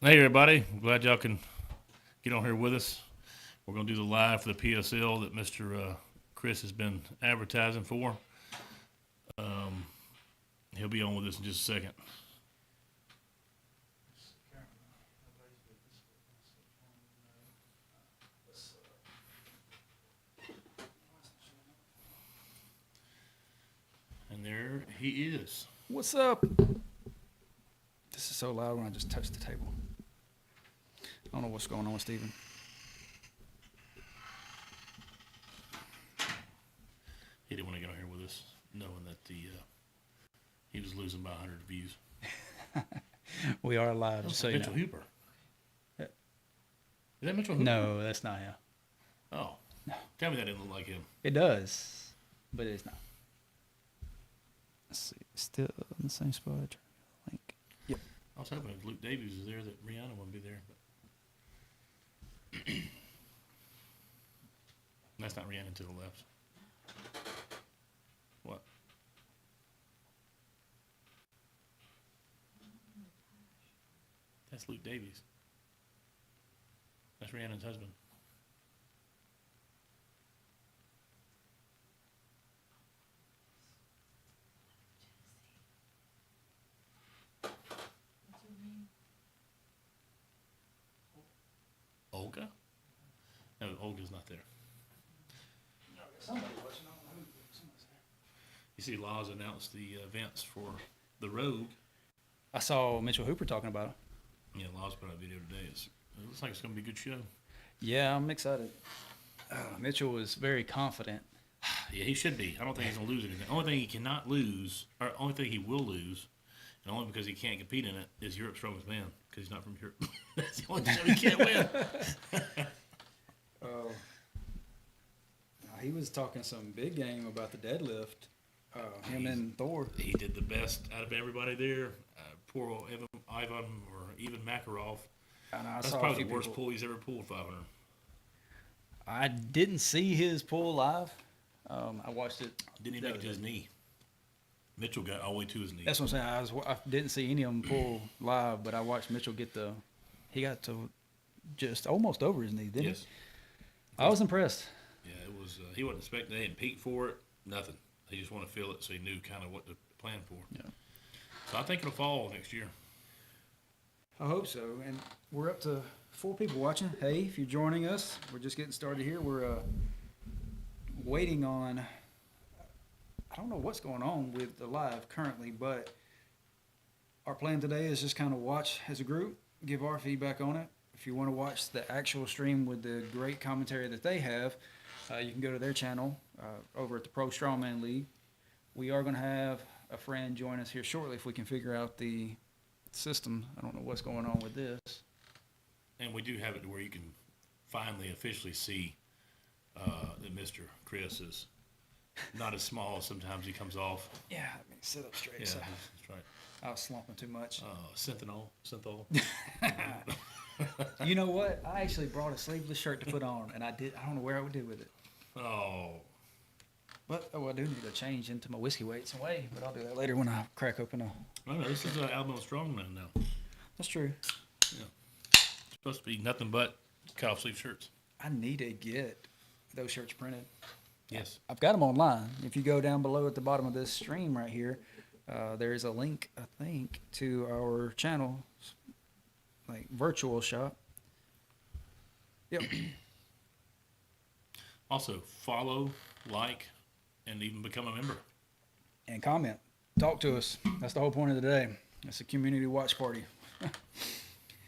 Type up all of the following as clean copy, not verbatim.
Hey everybody, I'm glad y'all can get on here with us. We're going to do the live for the PSL that Mr. Chris has been advertising for. Um, he'll be on with us in just a second. And there he is. What's up? This is so loud when I just touch the table. I don't know what's going on with Steven. He didn't want to get on here with us, knowing that he was losing by 100 views. We are live, just so you know. Mitchell Hooper. Yeah. Is that Mitchell Hooper? No, that's not him. Oh. No. Tell me that didn't look like him. It does, but it's not. Let's see. Still in the same spot. Link. Yep. I was hoping if Luke Davies was there that Rihanna wouldn't be there. But that's not Rihanna to the left. What? That's Luke Davies. That's Rihanna's husband. Olga? No, Olga's not there. You see, Laws announced the events for the Rogue. I saw Mitchell Hooper talking about it. Yeah, Laws put out a video today. It looks like it's going to be a good show. Yeah, I'm excited. Mitchell was very confident. Yeah, he should be. I don't think he's going to lose anything. The only thing he cannot lose, or only thing he will lose, and only because he can't compete in it, is Europe's Strongest Man, because he's not from Europe. That's the only show he can't win. He was talking some big game about the deadlift. Him and Thor. He did the best out of everybody there. Poor Ivan or even Makarov. That's probably the worst pull he's ever pulled, 500. I didn't see his pull live. I watched it. Didn't even make it to his knee. Mitchell got all the way to his knee. That's what I'm saying. I didn't see any of them pull live, but I watched Mitchell he got to just almost over his knee, didn't he? I was impressed. Yeah, it was. He wasn't expecting. They didn't peak for it. Nothing. They just want to feel it, so he knew kind of what to plan for. Yeah. So I think it'll fall next year. I hope so. And we're up to 4 people watching. Hey, if you're joining us, we're just getting started here. We're waiting on. I don't know what's going on with the live currently, but our plan today is just kind of watch as a group, give our feedback on it. If you want to watch the actual stream with the great commentary that they have, you can go to their channel over at the Pro Strongman League. We are going to have a friend join us here shortly if we can figure out the system. I don't know what's going on with this. And we do have it to where you can finally officially see that Mr. Chris is not as small as sometimes he comes off. Yeah, I mean, sit up straight. Yeah, So that's right. I was slumping too much. Synthol. You know what? I actually brought a sleeveless shirt to put on, and I don't know where I would do with it. Oh. But I do need to change into my whiskey weights and weigh, but I'll do that later when I crack open a... No, this is Alabama Strongman now. That's true. Yeah. It's supposed to be nothing but cuff sleeve shirts. I need to get those shirts printed. Yes. I've got them online. If you go down below at the bottom of this stream right here, there is a link, I think, to our channel, like virtual shop. Yep. Also, follow, like, and even become a member. And comment. Talk to us. That's the whole point of the day. It's a community watch party.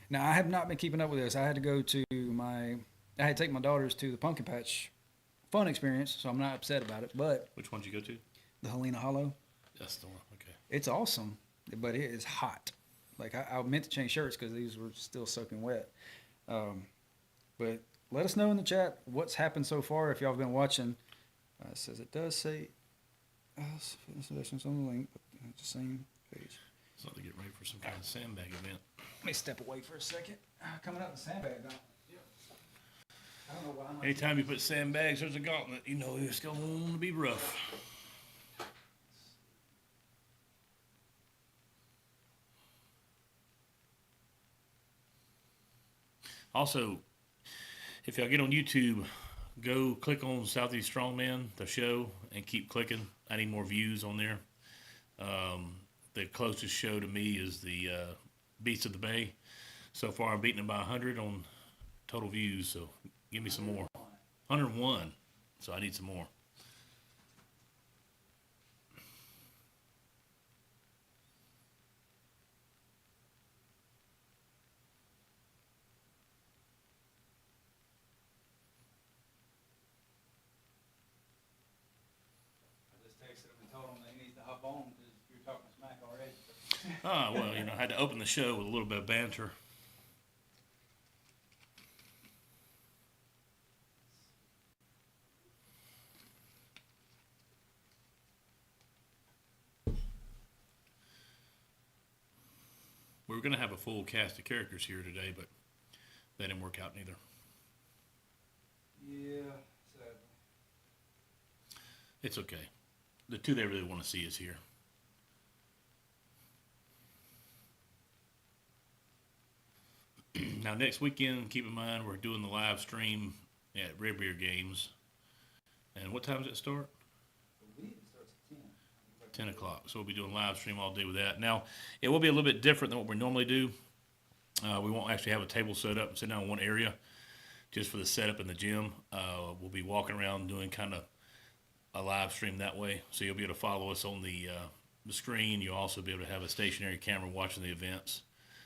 Now, I have not been keeping up with this. I had to take my daughters to the Pumpkin Patch fun experience, so I'm not upset about it. But which one did you go to? The Helena Hollow. That's the one. Okay. It's awesome, but it is hot. Like I meant to change shirts because these were still soaking wet. But let us know in the chat what's happened so far if y'all have been watching. It says it does say installations on the link, but it's the same page. So to get ready for some kind of sandbag event. Let me step away for a second. Coming up the sandbag gauntlet. I don't know why I'm anytime you put sandbags, there's a gauntlet. You know it's going to be rough. Also, if y'all get on YouTube, go click on Southeast Strongman, the show, and keep clicking. I need more views on there. The closest show to me is the Beats of the Bay. So far, I'm beating it by 100 on total views, so give me some more. 101, so I need some more. I just texted him and told him that he needs to hop on because you're talking smack already. Well, you know, I had to open the show with a little bit of banter. We were going to have a full cast of characters here today, but that didn't work out neither. Yeah, sadly. It's okay. The two they really want to see is here. Now, next weekend, keep in mind, we're doing the live stream at Red Beer Games. And what time does it start? I believe it starts at 10 o'clock. So we'll be doing live stream all day with that. Now, it will be a little bit different than what we normally do. We won't actually have a table set up and sit down in one area just for the setup in the gym. We'll be walking around doing kind of a live stream that way. So you'll be able to follow us on the screen. You'll also be able to have a stationary camera watching the events.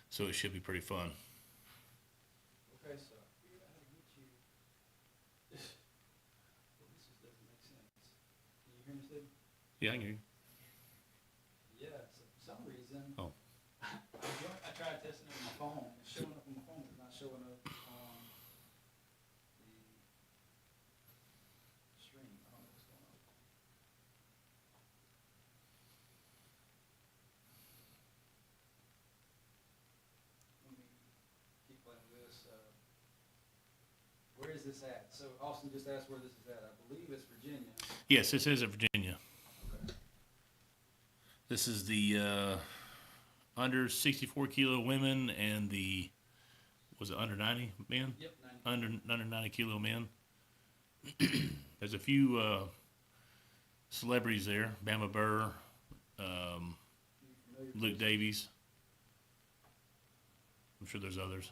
So it should be pretty fun. Okay, so I figured out how to get you. Well, this just doesn't make sense. Can you hear me, Steve? Yeah, I can hear you. Yeah, so for some reason, Oh. I tried testing it on my phone. It's showing up on my phone, but it's not showing up on the stream. I don't know what's going on. Let me keep playing with this. Where is this at? So Austin just asked where this is at. I believe it's Virginia. Yes, this is at Virginia. Okay. This is the under 64 kilo women and the, was it under 90 men? Yep, 90. Under 90 kilo men. There's a few celebrities there. Bama Burr, Luke Davies. I'm sure there's others.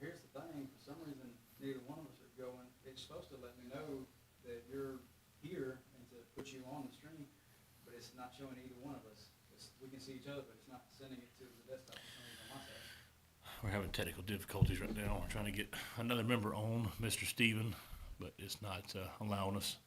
Well, here's the thing, for some reason, neither one of us are going. It's supposed to let me know that you're here and to put you on the stream, but it's not showing either one of us. We can see each other, but it's not sending it to the desktop for some reason on my side. We're having technical difficulties right now. We're trying to get another member on, Mr. Steven, but it's not allowing us.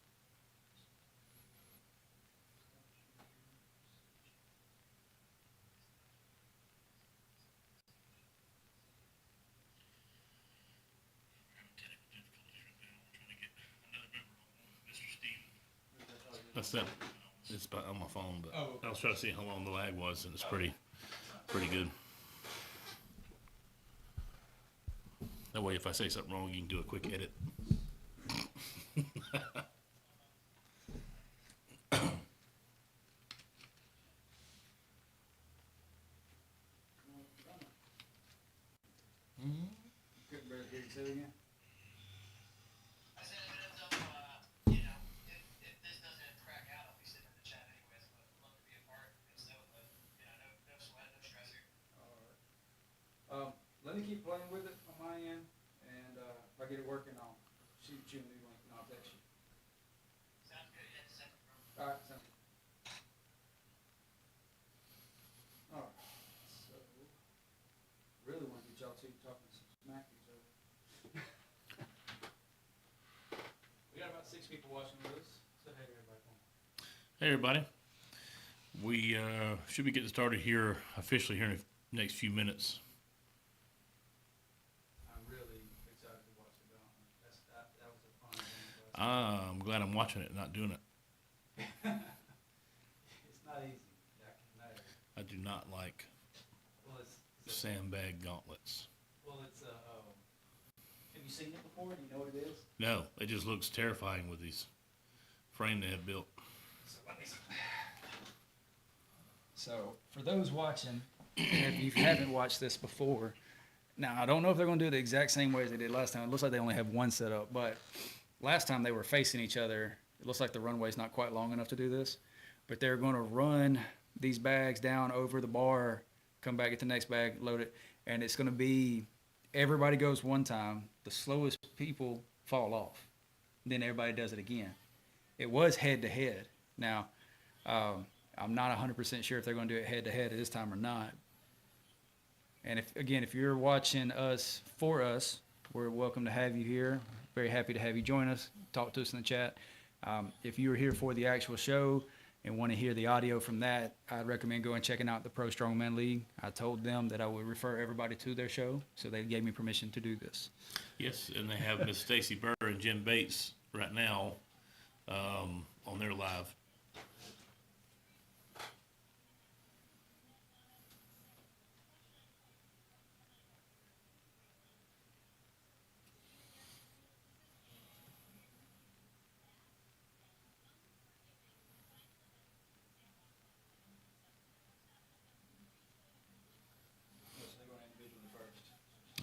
That's that. It's on my phone, but I was trying to see how long the lag was, and it's pretty good. That way, if I say something wrong, you can do a quick edit. Couldn't barely hear you say it again. I said if it ends up, you know, if this doesn't crack out, I'll be sitting in the chat anyways, but I'd love to be a part and stuff, but, you know, no sweat, no stress here. All right. Let me keep playing with it on my end, and if I get it working, I'll shoot you a new link and I'll text you. Sounds good, yeah, just send it from. All right, sounds good. All right, so really want to get y'all two talking some smack to each other. We Hey everybody, we should be getting started here officially here in the next few minutes. I'm really excited to watch the gauntlet. That was a fun thing. I'm glad I'm watching it, not doing it. It's not easy. I can imagine. I do not like Well, sandbag gauntlets. Have you seen it before? Do you know what it is? No, it just looks terrifying with these frame they have built. So, for those watching, if you haven't watched this before, now I don't know if they're going to do it the exact same way as they did last time. It looks like they only have one set up, but last time they were facing each other. It looks like the runway's not quite long enough to do this, but they're going to run these bags down over the bar, come back, get the next bag, load it, and it's going to be everybody goes one time. The slowest people fall off. Then everybody does it again. It was head to head. Now, I'm not 100% sure if they're going to do it head to head this time or not. And if you're watching us for us, we're welcome to have you here. Very happy to have you join us. Talk to us in the chat. If you were here for the actual show and want to hear the audio from that, I'd recommend going and checking out the Pro Strongman League. I told them that I would refer everybody to their show, so they gave me permission to do this. Yes, and they have Miss Stacy Burr and Jim Bates right now on their live.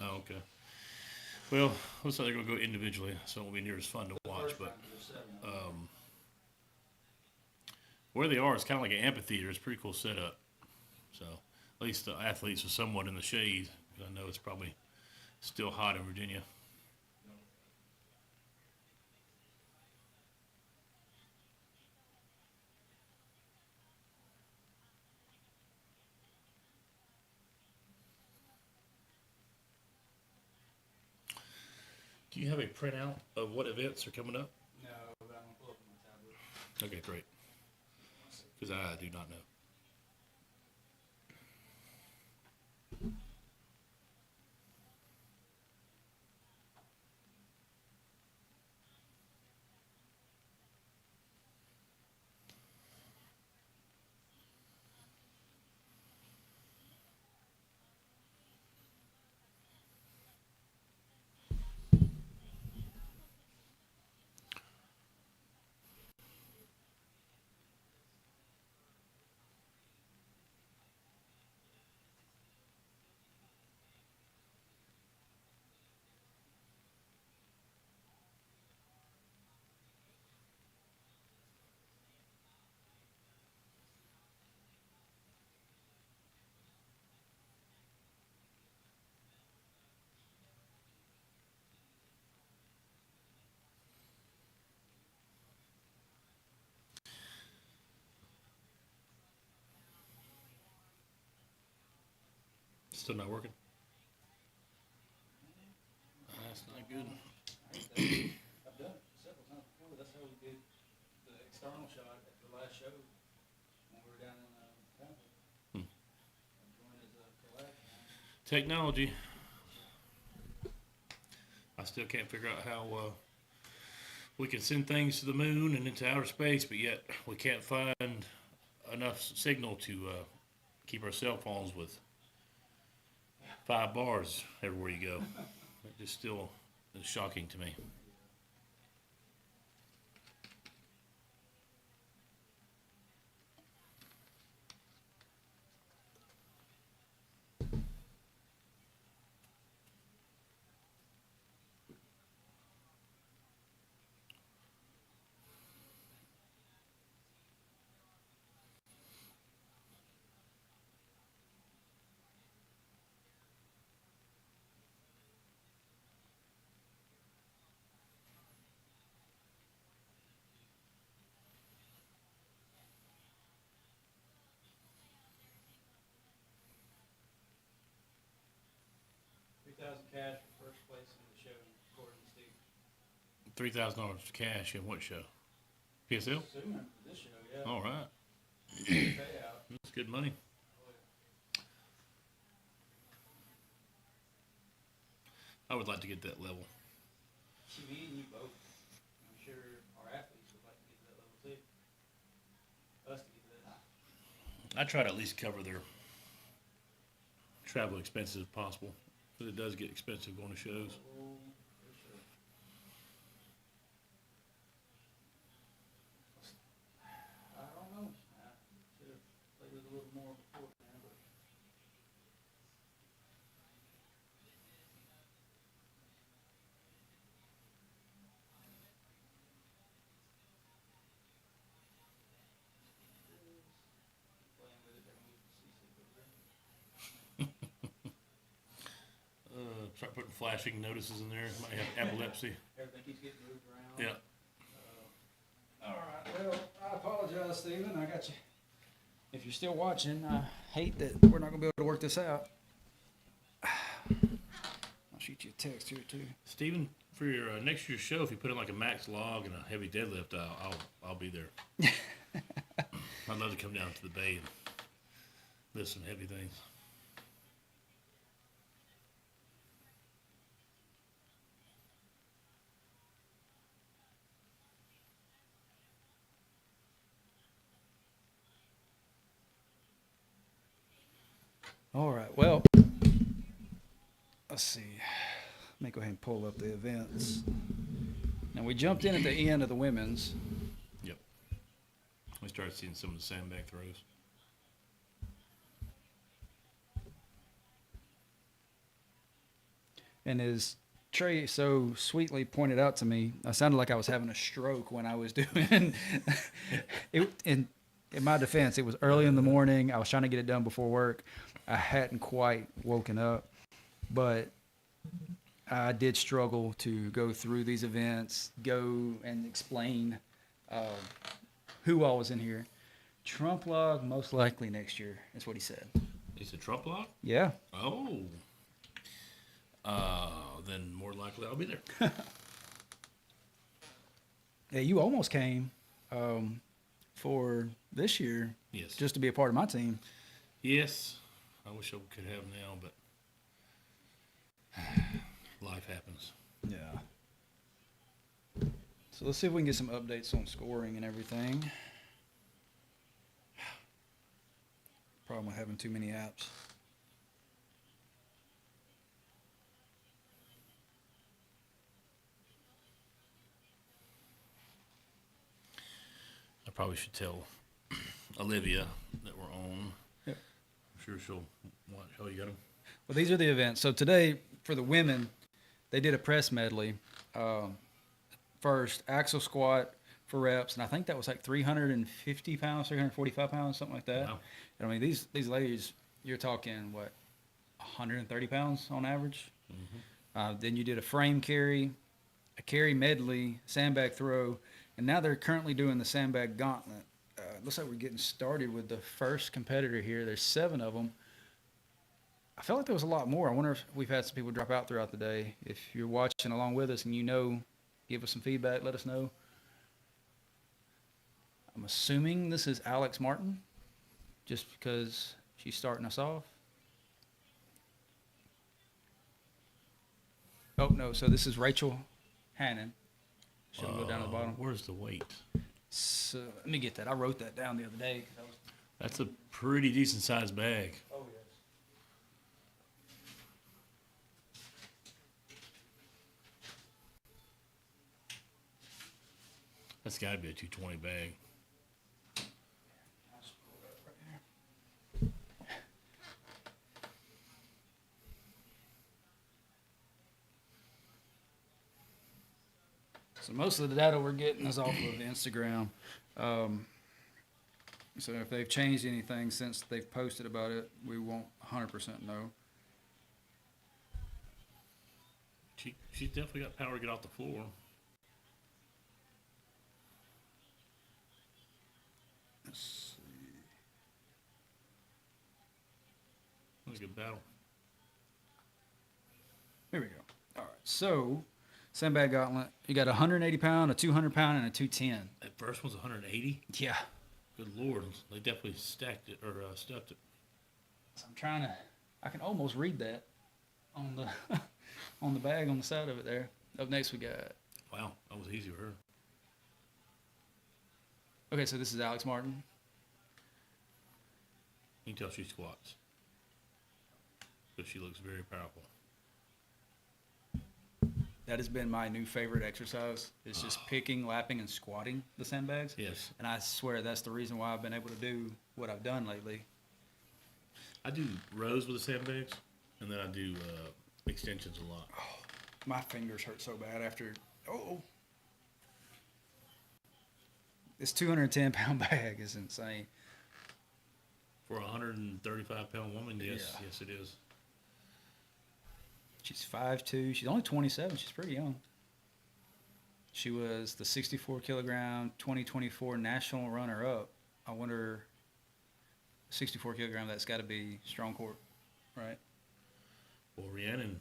Oh, okay. Well, looks like they're going to go individually, so it won't be near as fun to watch. But where they are, it's kind of like an amphitheater. It's a pretty cool setup. So at least the athletes are somewhat in the shade. I know it's probably still hot in Virginia. Do you have a printout of what events are coming up? No, but I'm going to pull up on my tablet. Okay, great. Because I do not know. Still not working? That's not good. I've done it several times before. That's how we did the external shot at the last show when we were down in Tampa. Joined as a collab. Technology. I still can't figure out how we can send things to the moon and into outer space, but yet we can't find enough signal to keep our cell phones with 5 bars everywhere you go. It just still is shocking to me. $3,000 cash for first place in the show, according to Steve. $3,000 cash in what show? PSL? Assuming for this show, Yeah. All right. Payout. That's good money. I would like to get that level. Me and you both. I'm sure our athletes would like to get to that level too. Us to get to that. I try to at least cover their travel expenses if possible, because it does get expensive going to shows. Oh, for sure. I don't know. I should have played with a little more before, man, but. Playing with it, every week, seasick over there. Start putting flashing notices in there. Might have epilepsy. Everything keeps getting moved around. Yeah. All right. Well, I apologize, Stephen. I got you. If you're still watching, I hate that we're not going to be able to work this out. I'll shoot you a text here, too. Steven, for your next year's show, if you put in like a max log and a heavy deadlift, I'll be there. I'd love to come down to the bay and lift some heavy things. All right. Well, let's see. Let me go ahead and pull up the events. Now, we jumped in at the end of the women's. Yep. We started seeing some of the sandbag throws. And as Trey so sweetly pointed out to me, I sounded like I was having a stroke when I was doing it. In my defense, it was early in the morning. I was trying to get it done before work. I hadn't quite woken up, but I did struggle to go through these events, go and explain who all was in here. Trump log, most likely next year, is what he said. It's a Trump log? Yeah. Oh. Then more likely I'll be there. Yeah, you almost came for this year Yes. just to be a part of my team. Yes. I wish I could have now, but life happens. Yeah. So let's see if we can get some updates on scoring and everything. Problem with having too many apps. I probably should tell Olivia that we're on. Yep. I'm sure she'll watch. Oh, you got them? Well, these are the events. So today, for the women, they did a press medley. First, axle squat for reps, and I think that was like 350 pounds, 345 pounds, something like that. Wow. And I mean, these ladies, you're talking, what, 130 pounds on average? Mm-hmm. Then you did a frame carry, a carry medley, sandbag throw, and now they're currently doing the sandbag gauntlet. Looks like we're getting started with the first competitor here. There's 7 of them. I felt like there was a lot more. I wonder if we've had some people drop out throughout the day. If you're watching along with us and you know, give us some feedback, let us know. I'm assuming this is Alex Martin, just because she's starting us off. Oh, no, so this is Rachel Hannon. Should go down to the bottom. Where's the weight? So, let me get that. I wrote that down the other day. 'Cause I was, That's a pretty decent sized bag. oh, yes. That's got to be a 220 bag. I'll just pull that right here. So most of the data we're getting is off of Instagram. So if they've changed anything since they've posted about it, we won't 100% know. She's definitely got power to get off the floor. Let's see. That was a good battle. Here we go. All right. So sandbag gauntlet. You got a 180 pound, a 200 pound, and a 210. That first one's 180. Yeah. Good Lord, they definitely stacked it or stuffed it. So I'm trying to. I can almost read that on the on the bag on the side of it there. Up next we got. Wow, that was easy for her. Okay, so this is Alex Martin. You can tell she squats. But she looks very powerful. That has been my new favorite exercise. It's just picking, lapping, and squatting the sandbags. Yes. And I swear that's the reason why I've been able to do what I've done lately. I do rows with the sandbags, and then I do extensions a lot. My fingers hurt so bad after. Oh. This 210-pound bag is insane. For a 135-pound woman, yes, Yeah. yes it is. She's 5'2". She's only 27. She's pretty young. She was the 64-kilogram 2024 national runner-up. I wonder, 64-kilogram, that's got to be strong court, right? Well, Rhiannon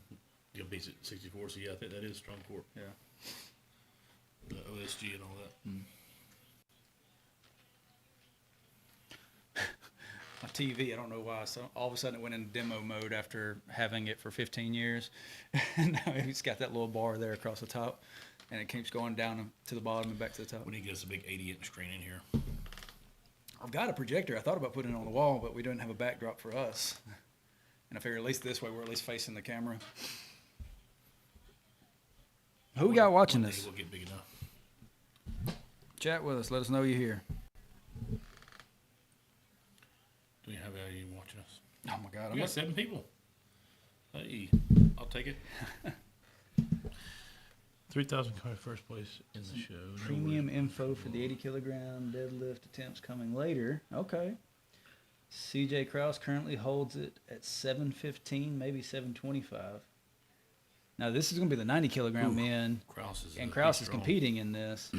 beats it 64, so yeah, I think that is strong court. Yeah. The OSG and all that. My TV, I don't know why. So all of a sudden it went in demo mode after having it for 15 years. And now it's got that little bar there across the top, and it keeps going down to the bottom and back to the top. We need to get us a big 80-inch screen in here. I've got a projector. I thought about putting it on the wall, but we didn't have a backdrop for us. And I figure at least this way we're at least facing the camera. Who we got watching One day this? We'll get big enough. Chat with us. Let us know you're here. Do we have anyone watching us? Oh my God! We got 7 people. Hey, I'll take it. 3,000 car first place in the show. Premium info for the 80-kilogram deadlift attempts coming later. Okay. CJ Kraus currently holds it at 715, maybe 725. Now this is going to be the 90-kilogram men, Kraus is and Kraus is competing in this.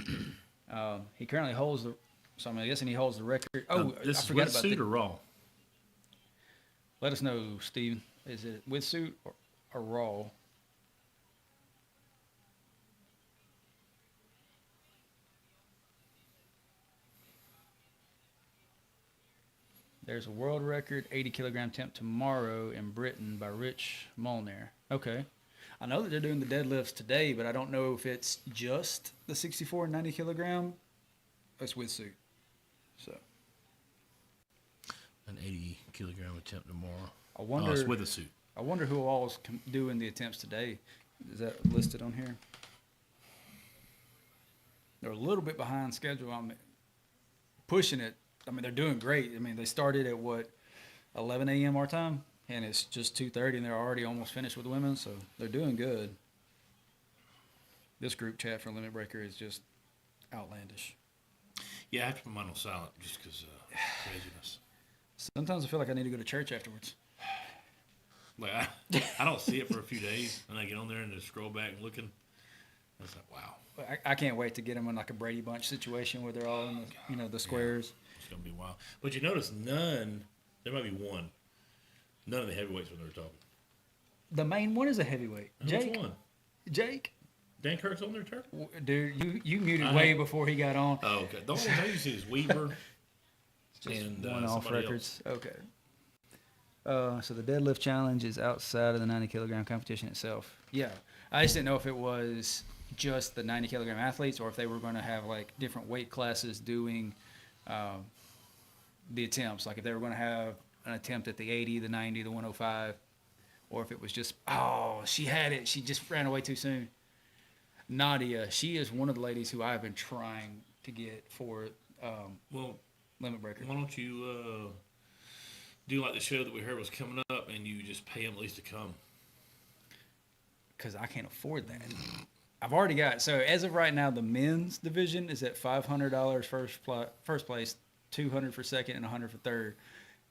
He currently holds the. So I'm guessing he holds the record. Oh, this I is forgot with about suit the, or raw? Let us know, Steve. Is it with suit or raw? There's a world record 80-kilogram attempt tomorrow in Britain by Rich Molnar. Okay. I know that they're doing the deadlifts today, but I don't know if it's just the 64 and 90 kilogram. It's with suit. So An 80-kilogram attempt tomorrow. I wonder. Oh, it's with a suit. I wonder who all is doing the attempts today. Is that listed on here? They're a little bit behind schedule. I'm pushing it. I mean, they're doing great. I mean, they started at, 11 a.m. our time, and it's just 2:30, and they're already almost finished with women, so they're doing good. This group chat for Limit Breaker is just outlandish. Yeah, I have to put mine on silent just because craziness. Sometimes I feel like I need to go to church afterwards. Like I don't see it for a few days, and I get on there and just scroll back and looking. I was like, wow. I can't wait to get them in like a Brady Bunch situation where they're all in the, the squares. It's gonna be wild. But you notice none. There might be one. None of the heavyweights when they were talking. The main one is a heavyweight. Jake. Which one? Jake. Dan Kirk's on there, Turk? Dude, you muted way before he got on. Oh, okay. The only ones I used to see is Weaver and One-off somebody records. Okay. So the deadlift challenge is outside of the 90-kilogram competition itself. Yeah. I just didn't know if it was just the 90-kilogram athletes or if they were going to have, like, different weight classes doing the attempts. Like, if they were going to have an attempt at the 80, the 90, the 105, or if it was just, she had it. She just ran away too soon. Nadia, she is one of the ladies who I've been trying to get for Limit Breaker. Why don't you do like the show that we heard was coming up and you just pay them at least to come? Because I can't afford that. I've already got, so as of right now, the men's division is at $500 first place, $200 for second, and $100 for third.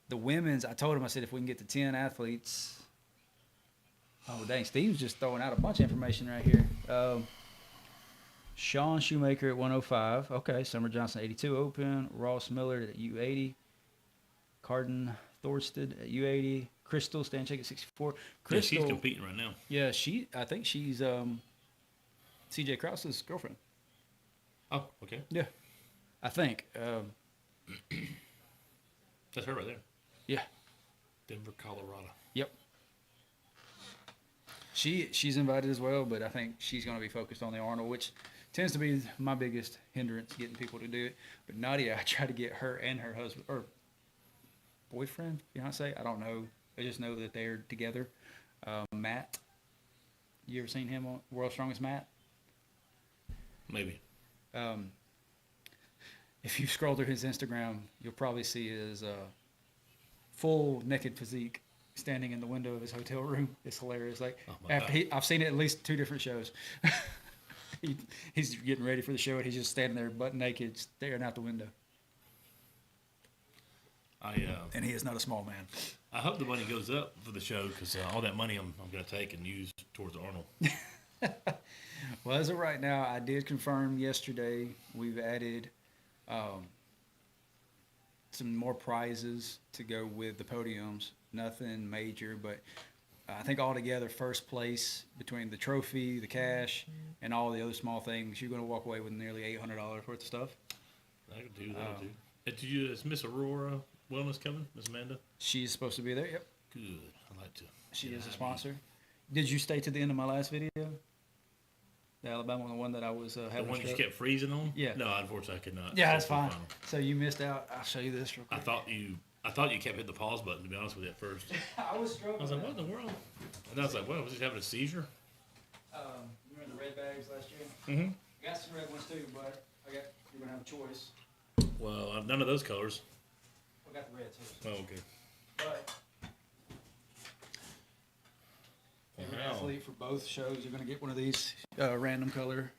The women's, I told him, I said, if we can get to 10 athletes. Oh, dang, Steve's just throwing out a bunch of information right here. Sean Shoemaker at 105. Okay, Summer Johnson 82 open. Ross Miller at U80. Carden Thorsted at U80. Crystal Stanchek at 64. Crystal, Yeah, she's competing right now. Yeah, I think she's CJ Krause's girlfriend. Oh, okay. Yeah, I think. That's her right there. Yeah. Denver, Colorado. Yep. She's invited as well, but I think she's going to be focused on the Arnold, which tends to be my biggest hindrance getting people to do it. But Nadia, I try to get her and her husband or boyfriend, fiance. I don't know. I just know that they're together. Matt, you ever seen him on World's Strongest Matt? Maybe. If you scroll through his Instagram, you'll probably see his full naked physique standing in the window of his hotel room. It's hilarious. Like Oh my after I've seen it at least 2 different shows. He's getting ready for the show, and he's just standing there butt naked, staring out the window. And he is not a small man. I hope the money goes up for the show because all that money I'm going to take and use towards Arnold. Well, as of right now, I did confirm yesterday we've added some more prizes to go with the podiums. Nothing major, but I think altogether, first place between the trophy, the cash, and all the other small things, you're going to walk away with nearly $800 worth of stuff. I could do that, too. Is Miss Aurora Wellness coming, Miss Amanda? She's supposed to be there. Yep. Good. I'd like to. She is a sponsor. Did you stay to the end of my last video? The Alabama one that I was The having. one you kept freezing on? Yeah. No, unfortunately, I could not. Yeah, that's Stay for the fine. final. So you missed out. I'll show you this real I quick. thought you kept hitting the pause button, to be honest with you, at first. I was struggling. I was like, what in the world? And I was like, well, was he having a seizure? Remember the red bags last year? Mm-hmm. I got some red ones too, but you're gonna have a choice. Well, I've none of those colors. I got the red too. Oh, okay. But every Wow. athlete for both shows, you're gonna get one of these random color.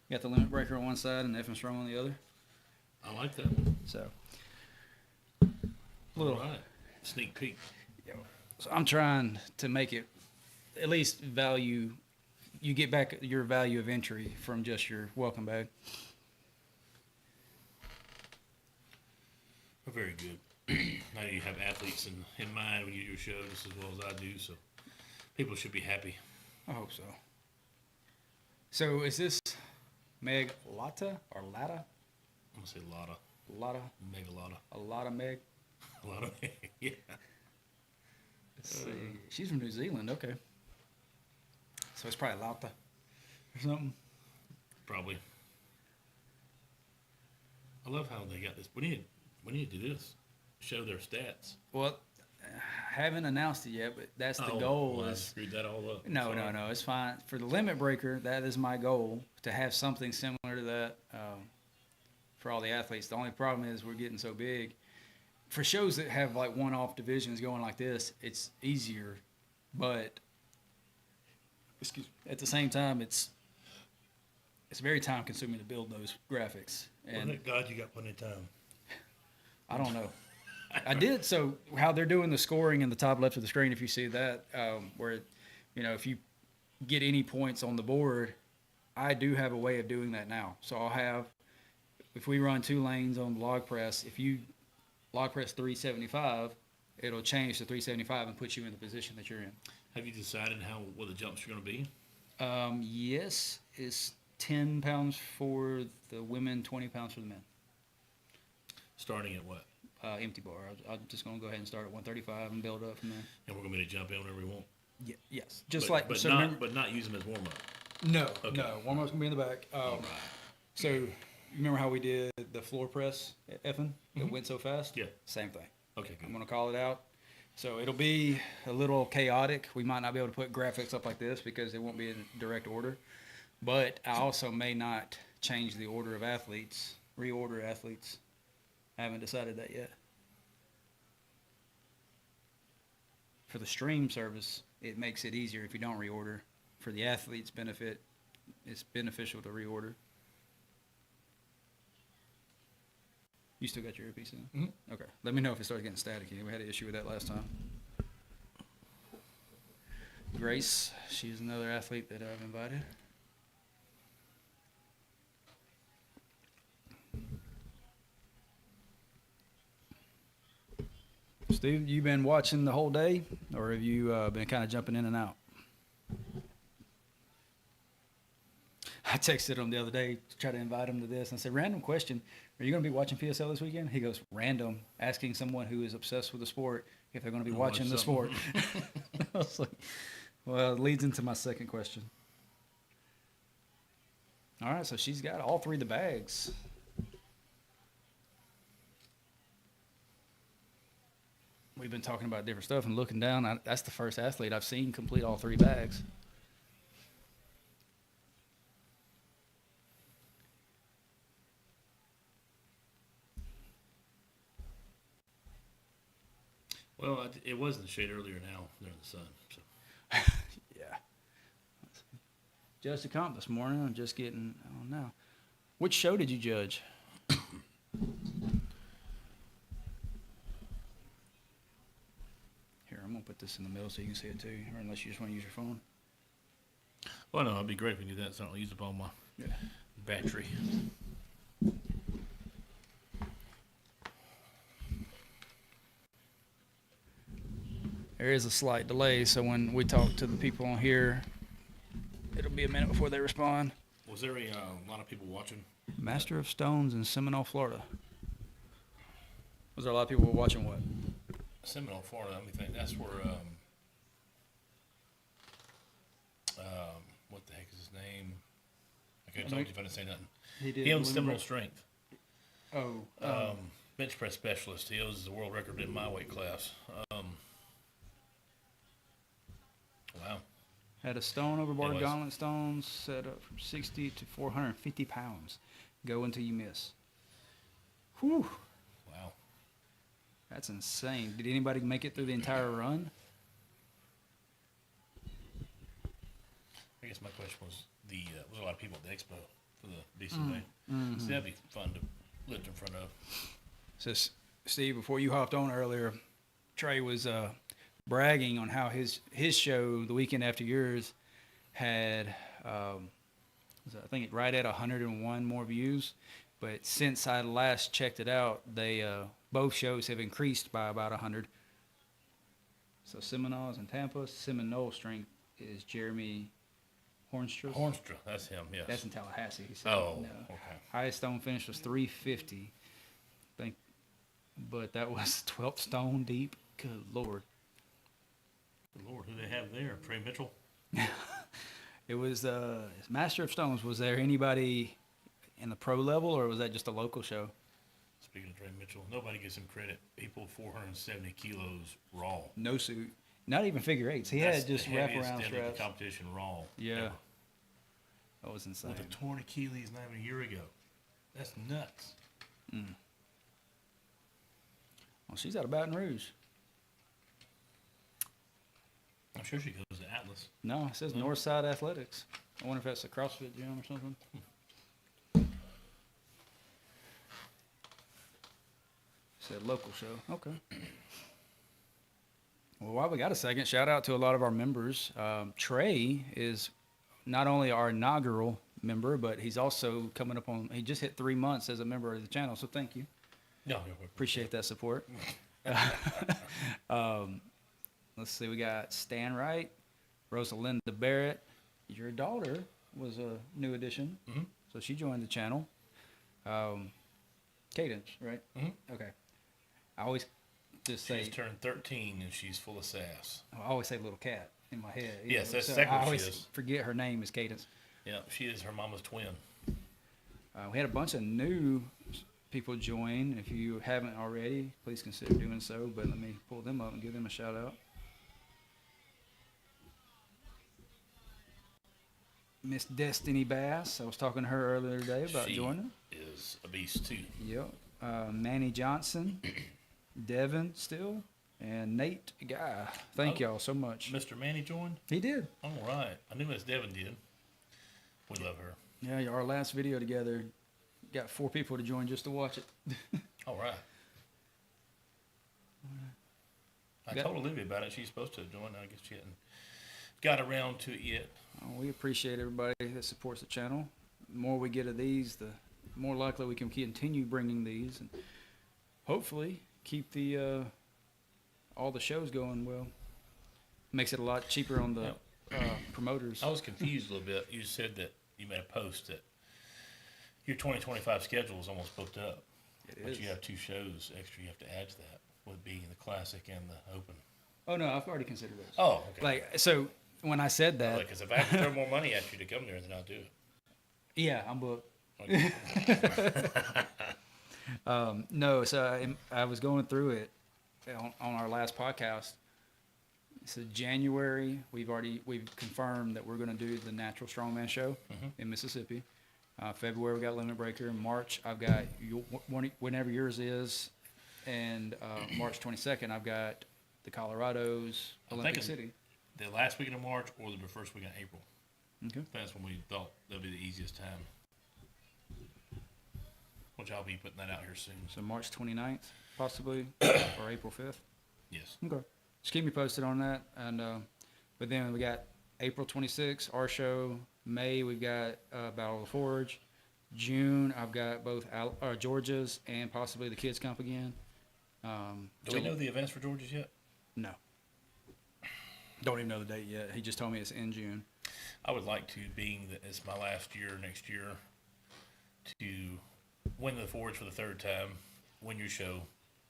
You got the limit breaker on one side and FM Strong on the other. I like that one. So All right. Sneak peek. So I'm trying to make it at least value. You get back your value of entry from just your welcome bag. Well, very good. Now you have athletes in mind when you do your show just as well as I do, so people should be happy. I hope so. So is this Meg Lotta or Latta? I'm going to say Lotta. Lotta? Mega Lotta. A lot of Meg? A lot of yeah. Let's see. She's from New Zealand. Okay. So it's probably Lotta or something. Probably. I love how they got this. We need to do this. Show their stats. Well, I haven't announced it yet, but that's the goal. Well, I Is screwed that all up. no, it's fine. For the limit breaker, that is my goal, to have something similar to that for all the athletes. The only problem is we're getting so big. For shows that have like one-off divisions going like this, it's easier, but at the same time, it's very time-consuming to build those graphics. Well, And thank God you got plenty of time. I don't know. I did. So how they're doing the scoring in the top left of the screen, if you see that, where, if you get any points on the board, I do have a way of doing that now. So I'll have, if we run 2 lanes on the log press, if you log press 375, it'll change to 375 and put you in the position that you're in. Have you decided what the jumps are going to be? Yes, it's 10 pounds for the women, 20 pounds for the men. Starting at what? Empty bar. I'm just going to go ahead and start at 135 and build up from there. And we're going to be able to jump in whenever we want. Yes. Just but so not remember, but not use them as warm up. no, Okay. no. Warm up's going to be in the back. All right. So you remember how we did the floor press at Effin? It went so fast? Yeah. Same thing. Okay. I'm Good. going to call it out. So it'll be a little chaotic. We might not be able to put graphics up like this because it won't be in direct order. But I also may not change the order of athletes, reorder athletes. I haven't decided that yet. For the stream service, it makes it easier if you don't reorder. For the athlete's benefit, it's beneficial to reorder. You still got your earpiece in? Mhm. Okay. Let me know if it starts getting staticky. We had an issue with that last time. Grace, she's another athlete that I've invited. Steve, you been watching the whole day, or have you been kind of jumping in and out? I texted him the other day to try to invite him to this, and I said, "Random question: are you going to be watching PSL this weekend?" He goes, "Random," asking someone who is obsessed with the sport if they're going to be Watch watching the sport. I was like, well, it leads into my second question. All right, so she's got all 3 of the bags. We've been talking about different stuff and looking down. That's the first athlete I've seen complete all 3 bags. Well, it was in the shade earlier. Now they're in the sun. So Yeah. Judged the comp this morning. I'm just getting on now. Which show did you judge? Here, I'm gonna put this in the middle so you can see it too, or unless you just want to use your phone. well, no, it'd be great if we do that. So I don't use up all my battery. There is a slight delay, so when we talk to the people on here, it'll be a minute before they respond. Was there a lot of people watching? Master of Stones in Seminole, Florida. Was there a lot of people watching what? Seminole, Florida. Let me think. That's where what the heck is his name? I could have told you if I didn't say nothing. He did. He owns Seminole Strength. Oh, Bench press specialist. He owns the world record in my weight class. Wow. had a stone overboard was. gauntlet stone set up from 60 to 450 pounds. Go until you miss. Whew. Wow. That's insane. Did anybody make it through the entire run? I guess my question was was a lot of people at the expo for the BCA. So that'd be fun to lift in front of. So, Steve, before you hopped on earlier, Trey was bragging on how his show the weekend after yours had, I think, right at 101 more views. But since I last checked it out, they both shows have increased by about 100. So Seminoles in Tampa, Seminole Strength is Jeremy Hornstra. Hornstra, that's him, yes. That's in Tallahassee. He said. Oh, No. okay. Highest stone finish was 350. But that was 12 stone deep. Good Lord. Good Lord, who they have there? Trey Mitchell? It was Master of Stones. Was there anybody in the pro level, or was that just a local show? Speaking of Trey Mitchell, nobody gives him credit. He pulled 470 kilos raw. No suit. Not even figure eights. He That's had just the heaviest wraparound deadlift straps. competition raw. Yeah. ever. That was insane. With a torn Achilles not even a year ago. That's nuts. Well, she's out of Baton Rouge. I'm sure she goes to Atlas. No, it says Northside Athletics. I wonder if that's a CrossFit gym or something. Said local show. Okay. Well, while we got a second, shout out to a lot of our members. Trey is not only our inaugural member, but he's also coming up on, he just hit 3 months as a member of the channel, so thank you. No, Appreciate that support. Let's see, we got Stan Wright, Rosalinda Barrett. Your daughter was a new addition, so she joined the channel. Cadence, right? Okay. I always just say, she's turned 13 and she's full of sass. I always say little cat in my head. you Yes, know, that's so exactly I what she always is. forget her name is Cadence. Yeah, she is her mama's twin. We had a bunch of new people join. If you haven't already, please consider doing so. But let me pull them up and give them a shout out. Miss Destiny Bass. I was talking to her earlier today about She joining. is a beast too. Yep. Manny Johnson, Devin still, and Nate Guy. Thank y'all so much. Mr. Manny joined? He did. All right. I knew Miss Devin did. We love her. Yeah, our last video together got 4 people to join just to watch it. All right. I Got- told Olivia about it. She's supposed to join. I guess she hadn't got around to it yet. We appreciate everybody that supports the channel. The more we get of these, the more likely we can continue bringing these, and hopefully keep the all the shows going well. Makes it a lot cheaper on the promoters. I was confused a little bit. You said that you made a post that your 2025 schedule is almost booked up. It But is. you have 2 shows extra you have to add to that, with being the Classic and the Open. Oh no, I've already considered those. Oh, okay. Like, so when I said that, Because if I have to throw more money at you to come there, then I'll do it. yeah, I'm booked. Okay. No, so I was going through it on our last podcast. So January, we've confirmed that we're going to do the Natural Strongman show in Mississippi. February, we got Limit Breaker. March, I've got whenever yours is, and March 22nd, I've got the Colorado's Olympic City. The last weekend of March or the first weekend of April. Okay. That's when we thought that'd be the easiest time. Which I'll be putting that out here soon. So March 29th, possibly, or April 5th. Yes. Okay. Just keep me posted on that. And but then we got April 26th, our show. May, we've got Battle of the Forge. June, I've got both Georgia's and possibly the Kids Comp again. Do we know the events for Georgia's yet? No. Don't even know the date yet. He just told me it's in June. I would like to, being that it's my last year next year, to win the Forge for the 3rd time, win your show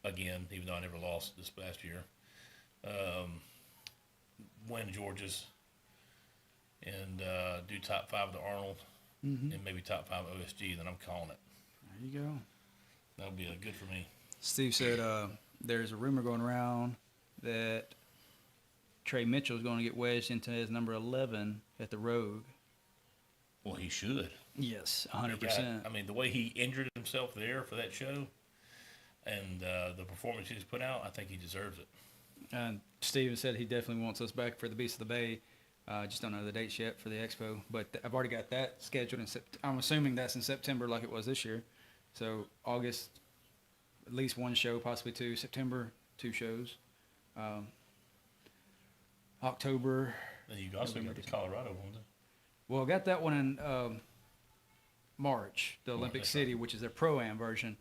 again, even though I never lost this past year. Win Georgia's and do top 5 of the Arnold and maybe top 5 OSG, then I'm calling it. There you go. That would be good for me. Steve said there's a rumor going around that Trey Mitchell is going to get wedged into his number 11 at the Rogue. Well, he should. Yes, He 100%. I mean, the way he injured himself there for that show and the performance he's put out, I think he deserves it. And Steven said he definitely wants us back for the Beast of the Bay. Just don't know the dates yet for the expo, but I've already got that scheduled in I'm assuming that's in September like it was this year. So August, at least 1 show, possibly 2. September, 2 shows. October. And you also got the Colorado one. Well, I got that one in March, the Olympic that's City, which is their Pro-Am version.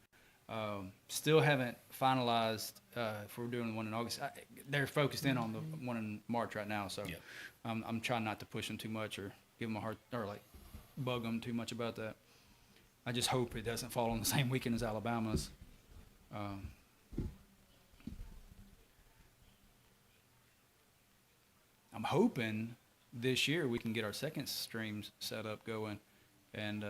Still haven't finalized if we're doing one in August. They're focused in on the one in March right now, so Yeah. I'm trying not to push them too much or give them a hard or like bug them too much about that. I just hope it doesn't fall on the same weekend as Alabama's. I'm hoping this year we can get our second streams set up going and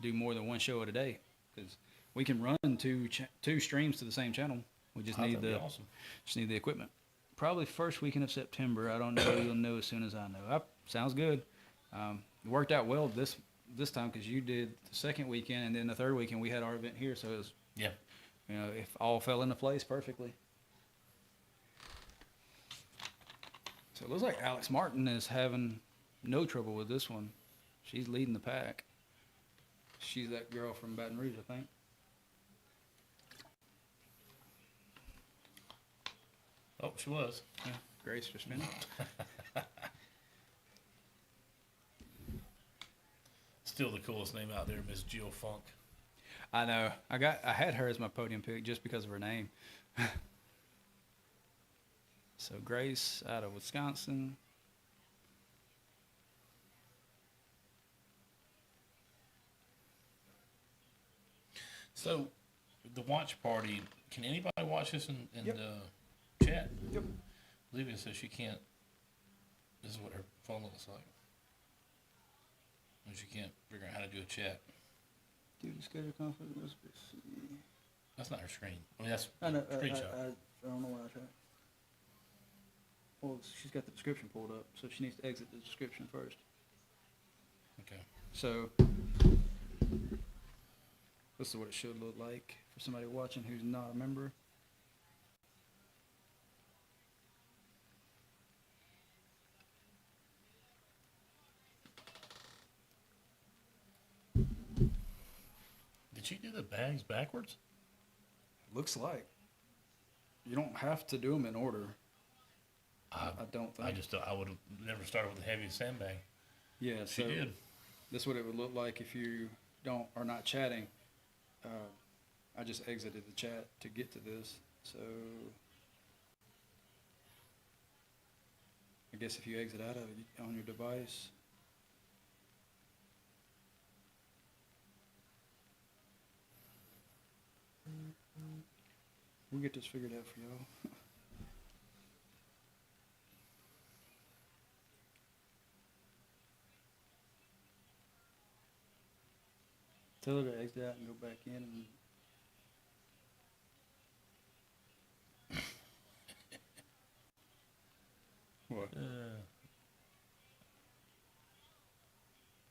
do more than 1 show at a day, because we can run 2 streams to the same channel. We just need That'd be awesome. just need the equipment. Probably first weekend of September. I don't know. You'll know as soon as I know. Sounds good. It worked out well this time because you did the second weekend, and then the 3rd weekend we had our event here. So it was, Yeah. if all fell into place perfectly. So it looks like Alex Martin is having no trouble with this one. She's leading the pack. She's that girl from Baton Rouge, I think. Oh, she was. Yeah, Grace just finished. Still the coolest name out there, Miss Jill Funk. I know. I had her as my podium pick just because of her name. So Grace out of Wisconsin. So, the watch party, can anybody watch this and Yep. Chat? Yep. Olivia says she can't. This is what her phone looks like. And she can't figure out how to do a chat. Do the schedule conflict. That's not her screen. I mean, that's I know. a screenshot. I don't know why I tried. Well, she's got the description pulled up, so she needs to exit the description first. Okay. So, this is what it should look like for somebody watching who's not a member. Did she do the bags backwards? Looks like. You don't have to do them in order. I don't think. I would have never started with the heaviest sandbag. Yeah, She so did. this is what it would look like if you are not chatting. I just exited the chat to get to this. So I guess if you exit out of it on your device, We'll get this figured out for y'all. Tell her to exit out and go back in. And what?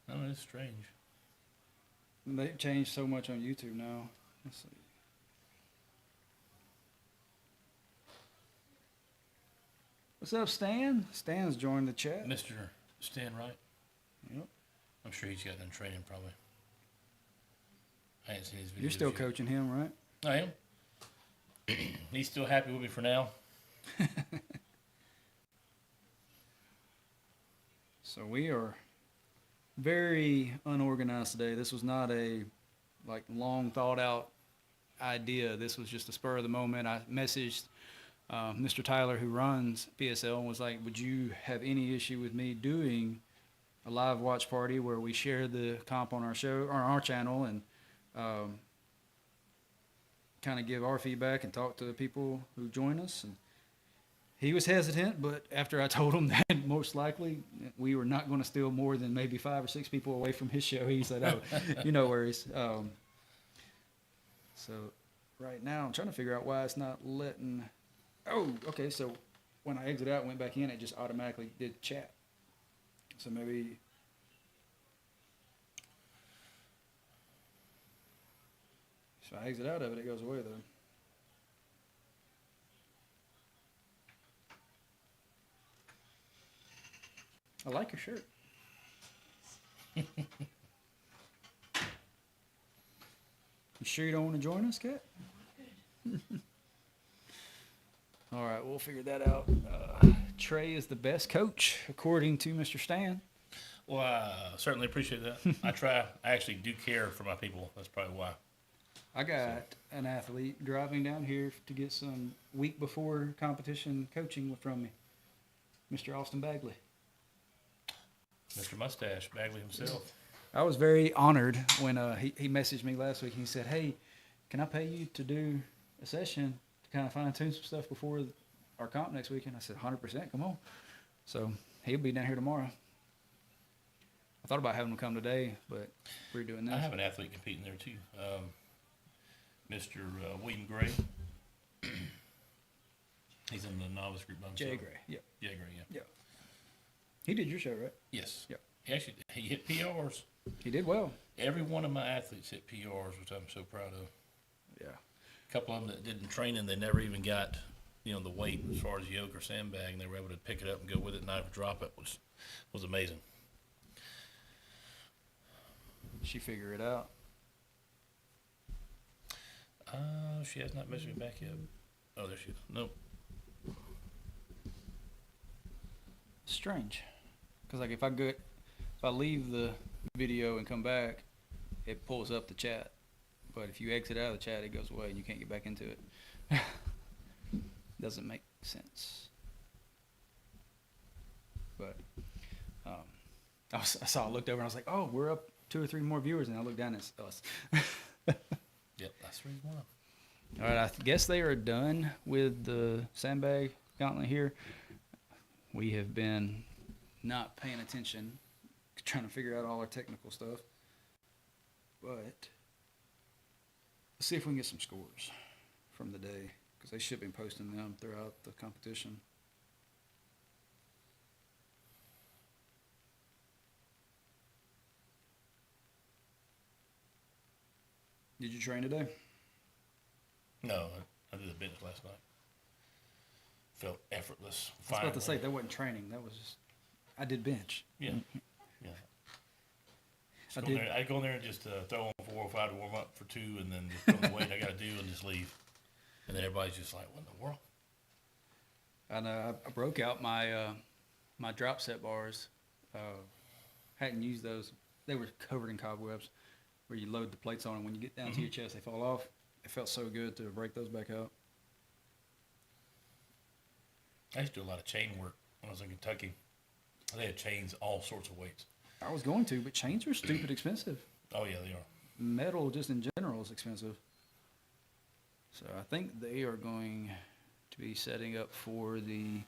I don't know, it's strange. They've changed so much on YouTube now. Let's see. What's up, Stan? Stan's joined the chat. Mr. Stan Wright, Yep. I'm sure he's got done training probably. I ain't seen his videos You're still yet. coaching him, right? I am. He's still happy with me for now. So we are very unorganized today. This was not a long thought out idea. This was just a spur of the moment. I messaged Mr. Tyler, who runs PSL, and was like, would you have any issue with me doing a live watch party where we share the comp on our show, on our channel, and kind of give our feedback and talk to the people who join us? And he was hesitant, but after I told him that most likely we were not going to steal more than maybe 5 or 6 people away from his show, he said, oh, no worries. So right now I'm trying to figure out why it's not letting. Oh, okay. So when I exited out and went back in, it just automatically did chat. So maybe. If I exit out of it, it goes away though. I like your shirt. You sure you don't want to join us, Kat? All right, we'll figure that out. Trey is the best coach, according to Mr. Stan. Well, I certainly appreciate that. I try. I actually do care for my people. That's probably why. I got an athlete driving down here to get some week before competition coaching from me, Mr. Austin Bagley. Mr. Mustache, Bagley himself. I was very honored when he messaged me last week. He said, hey, can I pay you to do a session to kind of fine-tune some stuff before our comp next weekend? I said, 100%, come on. So he'll be down here tomorrow. I thought about having him come today, but we're doing this. I have an athlete competing there too. Mr. William Gray. He's in the novice group by himself. Jay Gray, yep. Jay Gray, yeah. Yeah. He did your show, right? Yes. Yep. He hit PRs. He did well. Every one of my athletes hit PRs, which I'm so proud of. Yeah. A couple of them that didn't train and they never even got, the weight as far as yoke or sandbag, and they were able to pick it up and go with it and not even drop it. Was amazing. She figure it out. She has not messaged me back yet. Oh, there she is. Nope. Strange, because if I leave the video and come back, it pulls up the chat. But if you exit out of the chat, it goes away and you can't get back into it. Doesn't make sense. But I looked over and I was like, oh, we're up 2 or 3 more viewers, and I looked down and it's us. Yep, that's the reason why. All right, I guess they are done with the sandbag gauntlet here. We have been not paying attention, trying to figure out all our technical stuff. But let's see if we can get some scores from the day, because they should be posting them throughout the competition. Did you train today? No, I did the bench last night. Felt effortless. I was about to say, that wasn't training. That was just, I did bench. Yeah. Yeah. I I go in there and just throw on 4 or 5 to warm up for 2, and then just throw the weight I got to do and just leave. And then everybody's just like, what in the world? And I broke out my my drop set bars. Hadn't used those. They were covered in cobwebs, where you load the plates on, and when you get down to your chest, they fall off. It felt so good to break those back out. I used to do a lot of chain work when I was in Kentucky. They had chains, all sorts of weights. I was going to, but chains are stupid expensive. Oh, yeah, they are. Metal, just in general, is expensive. So I think they are going to be setting up for the.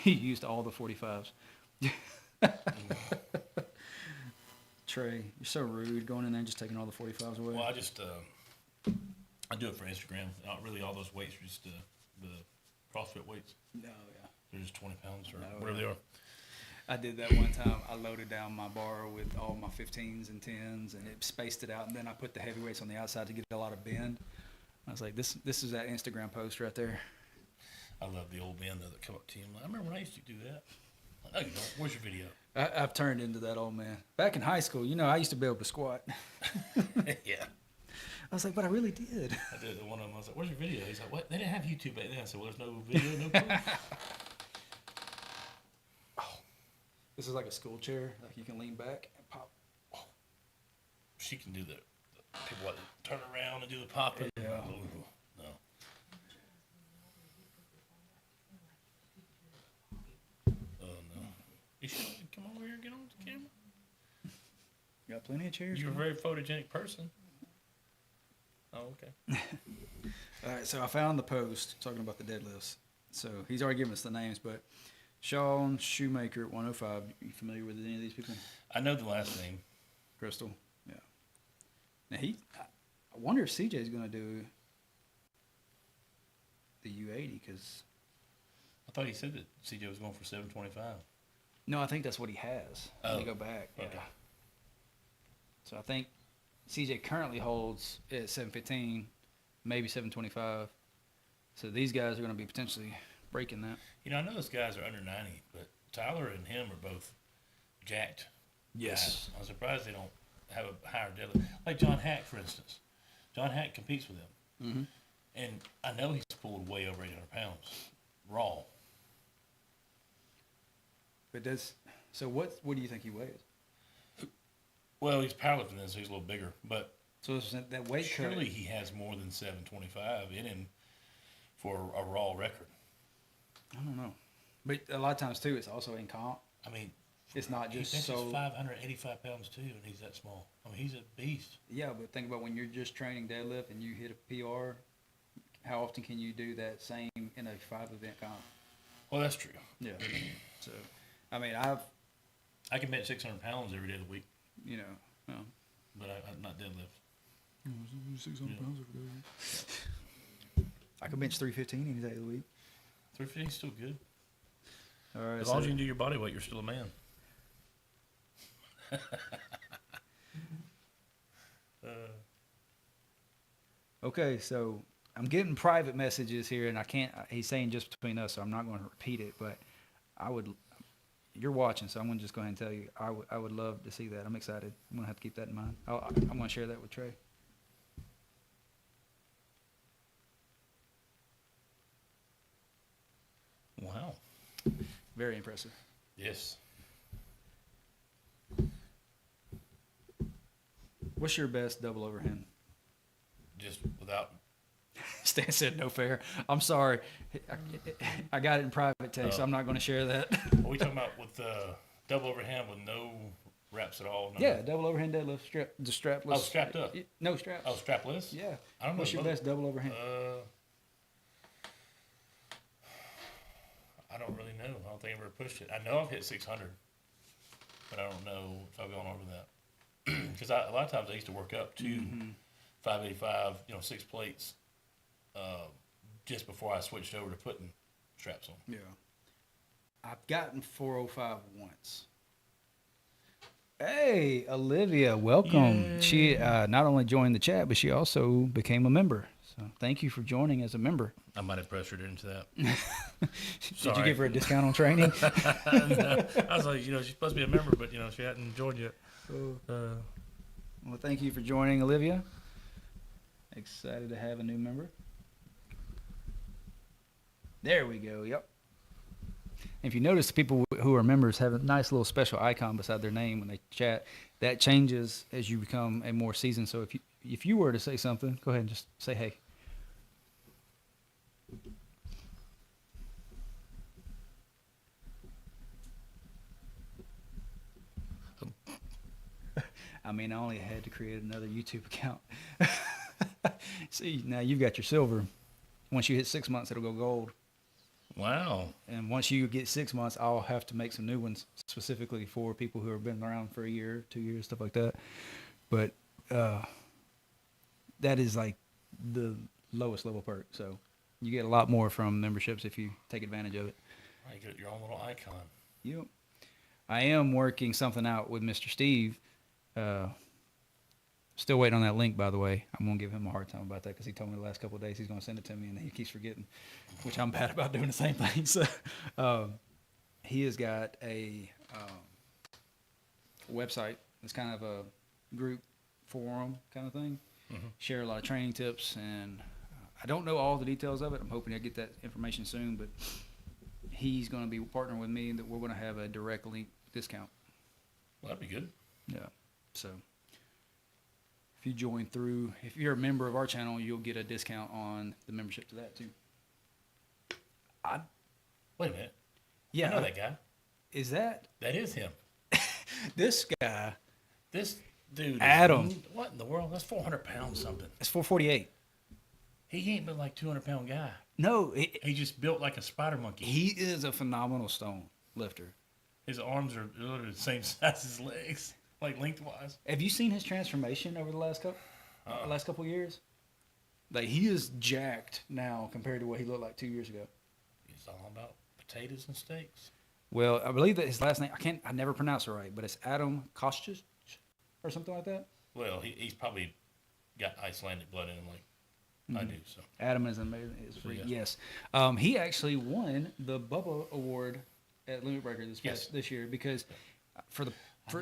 He used all the 45s. Trey, you're so rude going in there and just taking all the 45s away. Well, I just I do it for Instagram. Not really all those weights, are just the CrossFit weights. No, yeah. They're just 20 pounds or No, whatever yeah. they are. I did that one time. I loaded down my bar with all my 15s and 10s, and it spaced it out. And then I put the heavyweights on the outside to get a lot of bend. I was like, this is that Instagram post right there. I love the old men that come up to you. I remember when I used to do that. No, you don't. Where's your video? I've turned into that old man. Back in high school, I used to be able to squat. Yeah. I was like, but I really did. I did. One of them, I was like, where's your video? He's like, what? They didn't have YouTube back then. I said, well, there's no video, no proof. This is like a school chair. Like you can lean back and pop. She can do the people like turn around and do the popping. Yeah. Ooh, no. Oh, no. You should come over here and get on the camera. Got plenty of chairs. You're a bro. very photogenic person. Oh, okay. All right, so I found the post talking about the deadlifts. So he's already given us the names, but Sean Shoemaker at 105. You familiar with any of these people? I know the last name. Crystal. Yeah. Now I wonder if CJ's going to do the U80 because I thought he said that CJ was going for 725. no, I think that's what he has. Let me Oh, go back. Yeah. okay. So I think CJ currently holds at 715, maybe 725. So these guys are going to be potentially breaking that. I know those guys are under 90, but Tyler and him are both jacked. guys. I'm surprised they don't have a higher deadlift. Like John Hack, for instance. John Hack competes with them. Mm-hmm. And I know he's pulled way over 800 pounds, raw. But so what do you think he weighs? Well, he's powerlifting then, so he's a little bigger. But So it's that weight cut. surely he has more than 725 in him for a raw record. I don't know. But a lot of times, too, it's also in comp. I mean, It's not just he's so. 585 pounds too, and he's that small. I mean, he's a beast. Yeah, but think about when you're just training deadlift and you hit a PR, how often can you do that same in a 5-event comp? Well, that's true. Yeah. So, I mean, I can bench 600 pounds every day of the week, well, but I'm not deadlift. 600 Yeah. pounds every day. I can bench 315 any day of the week. 350 is still good. All right. As long as you can do your body weight, you're still a man. Okay, so I'm getting private messages here, and I can't. He's saying just between us, so I'm not going to repeat it. But you're watching, so I'm going to just go ahead and tell you, I would love to see that. I'm excited. I'm going to have to keep that in mind. I'm going to share that with Trey. Wow. Very impressive. Yes. What's your best double overhand? Just without. Stan said no fair. I'm sorry. I got it in private text, so I'm not going to share that. What are we talking about with double overhand with no reps at all? No. Yeah, double overhand deadlift, strapless. Oh, strapped up. No straps. Oh, strapless? Yeah. I don't know. What's your best double overhand? I don't really know. I don't think I've ever pushed it. I know I've hit 600, but I don't know if I've gone over that. Because a lot of times I used to work up to 585, 6 plates, just before I switched over to putting straps on. Yeah. I've gotten 405 once. Hey, Olivia, welcome. Yay. She not only joined the chat, but she also became a member. So thank you for joining as a member. I might have pressured her into that. Did you give her a discount on training? No. I was like, she's supposed to be a member, but, she hadn't joined yet. Well, thank you for joining, Olivia. Excited to have a new member. There we go. Yep. And if you notice, the people who are members have a nice little special icon beside their name when they chat. That changes as you become a more seasoned. So if you were to say something, go ahead and just say hey. I mean, I only had to create another YouTube account. See, now you've got your silver. Once you hit 6 months, it'll go gold. Wow. And once you get 6 months, I'll have to make some new ones specifically for people who have been around for a year, 2 years, stuff like that. But that is like the lowest level perk. So you get a lot more from memberships if you take advantage of it. You get your own little icon. Yep. I am working something out with Mr. Steve. Still waiting on that link, by the way. I'm going to give him a hard time about that because he told me the last couple of days he's going to send it to me, and he keeps forgetting, which I'm bad about doing the same thing. So he has got a website. It's kind of a group forum kind of thing. Mm-hmm. Share a lot of training tips, and I don't know all the details of it. I'm hoping to get that information soon, but he's going to be partnering with me, and that we're going to have a direct link discount. Well, that'd be good. Yeah. So if you join through, if you're a member of our channel, you'll get a discount on the membership to that too. Wait a minute. Yeah. I know that guy. Is that That is him. this guy? This dude. is- Adam. What in the world? That's 400 pounds something. It's 448. He ain't but like 200-pound guy. No, He just built like a spider monkey. he is a phenomenal stone lifter. His arms are literally the same size as his legs, like lengthwise. Have you seen his transformation over the last couple years? Like, he is jacked now compared to what he looked like 2 years ago. It's all about potatoes and steaks. Well, I believe that his last name, I never pronounce it right, but it's Adam Kostic or something like that. Well, he's probably got Icelandic blood in him like I do. So Adam is amazing. Is free. Yes. Yes. He actually won the Bubba Award at Limit Breaker Yes. this year because I know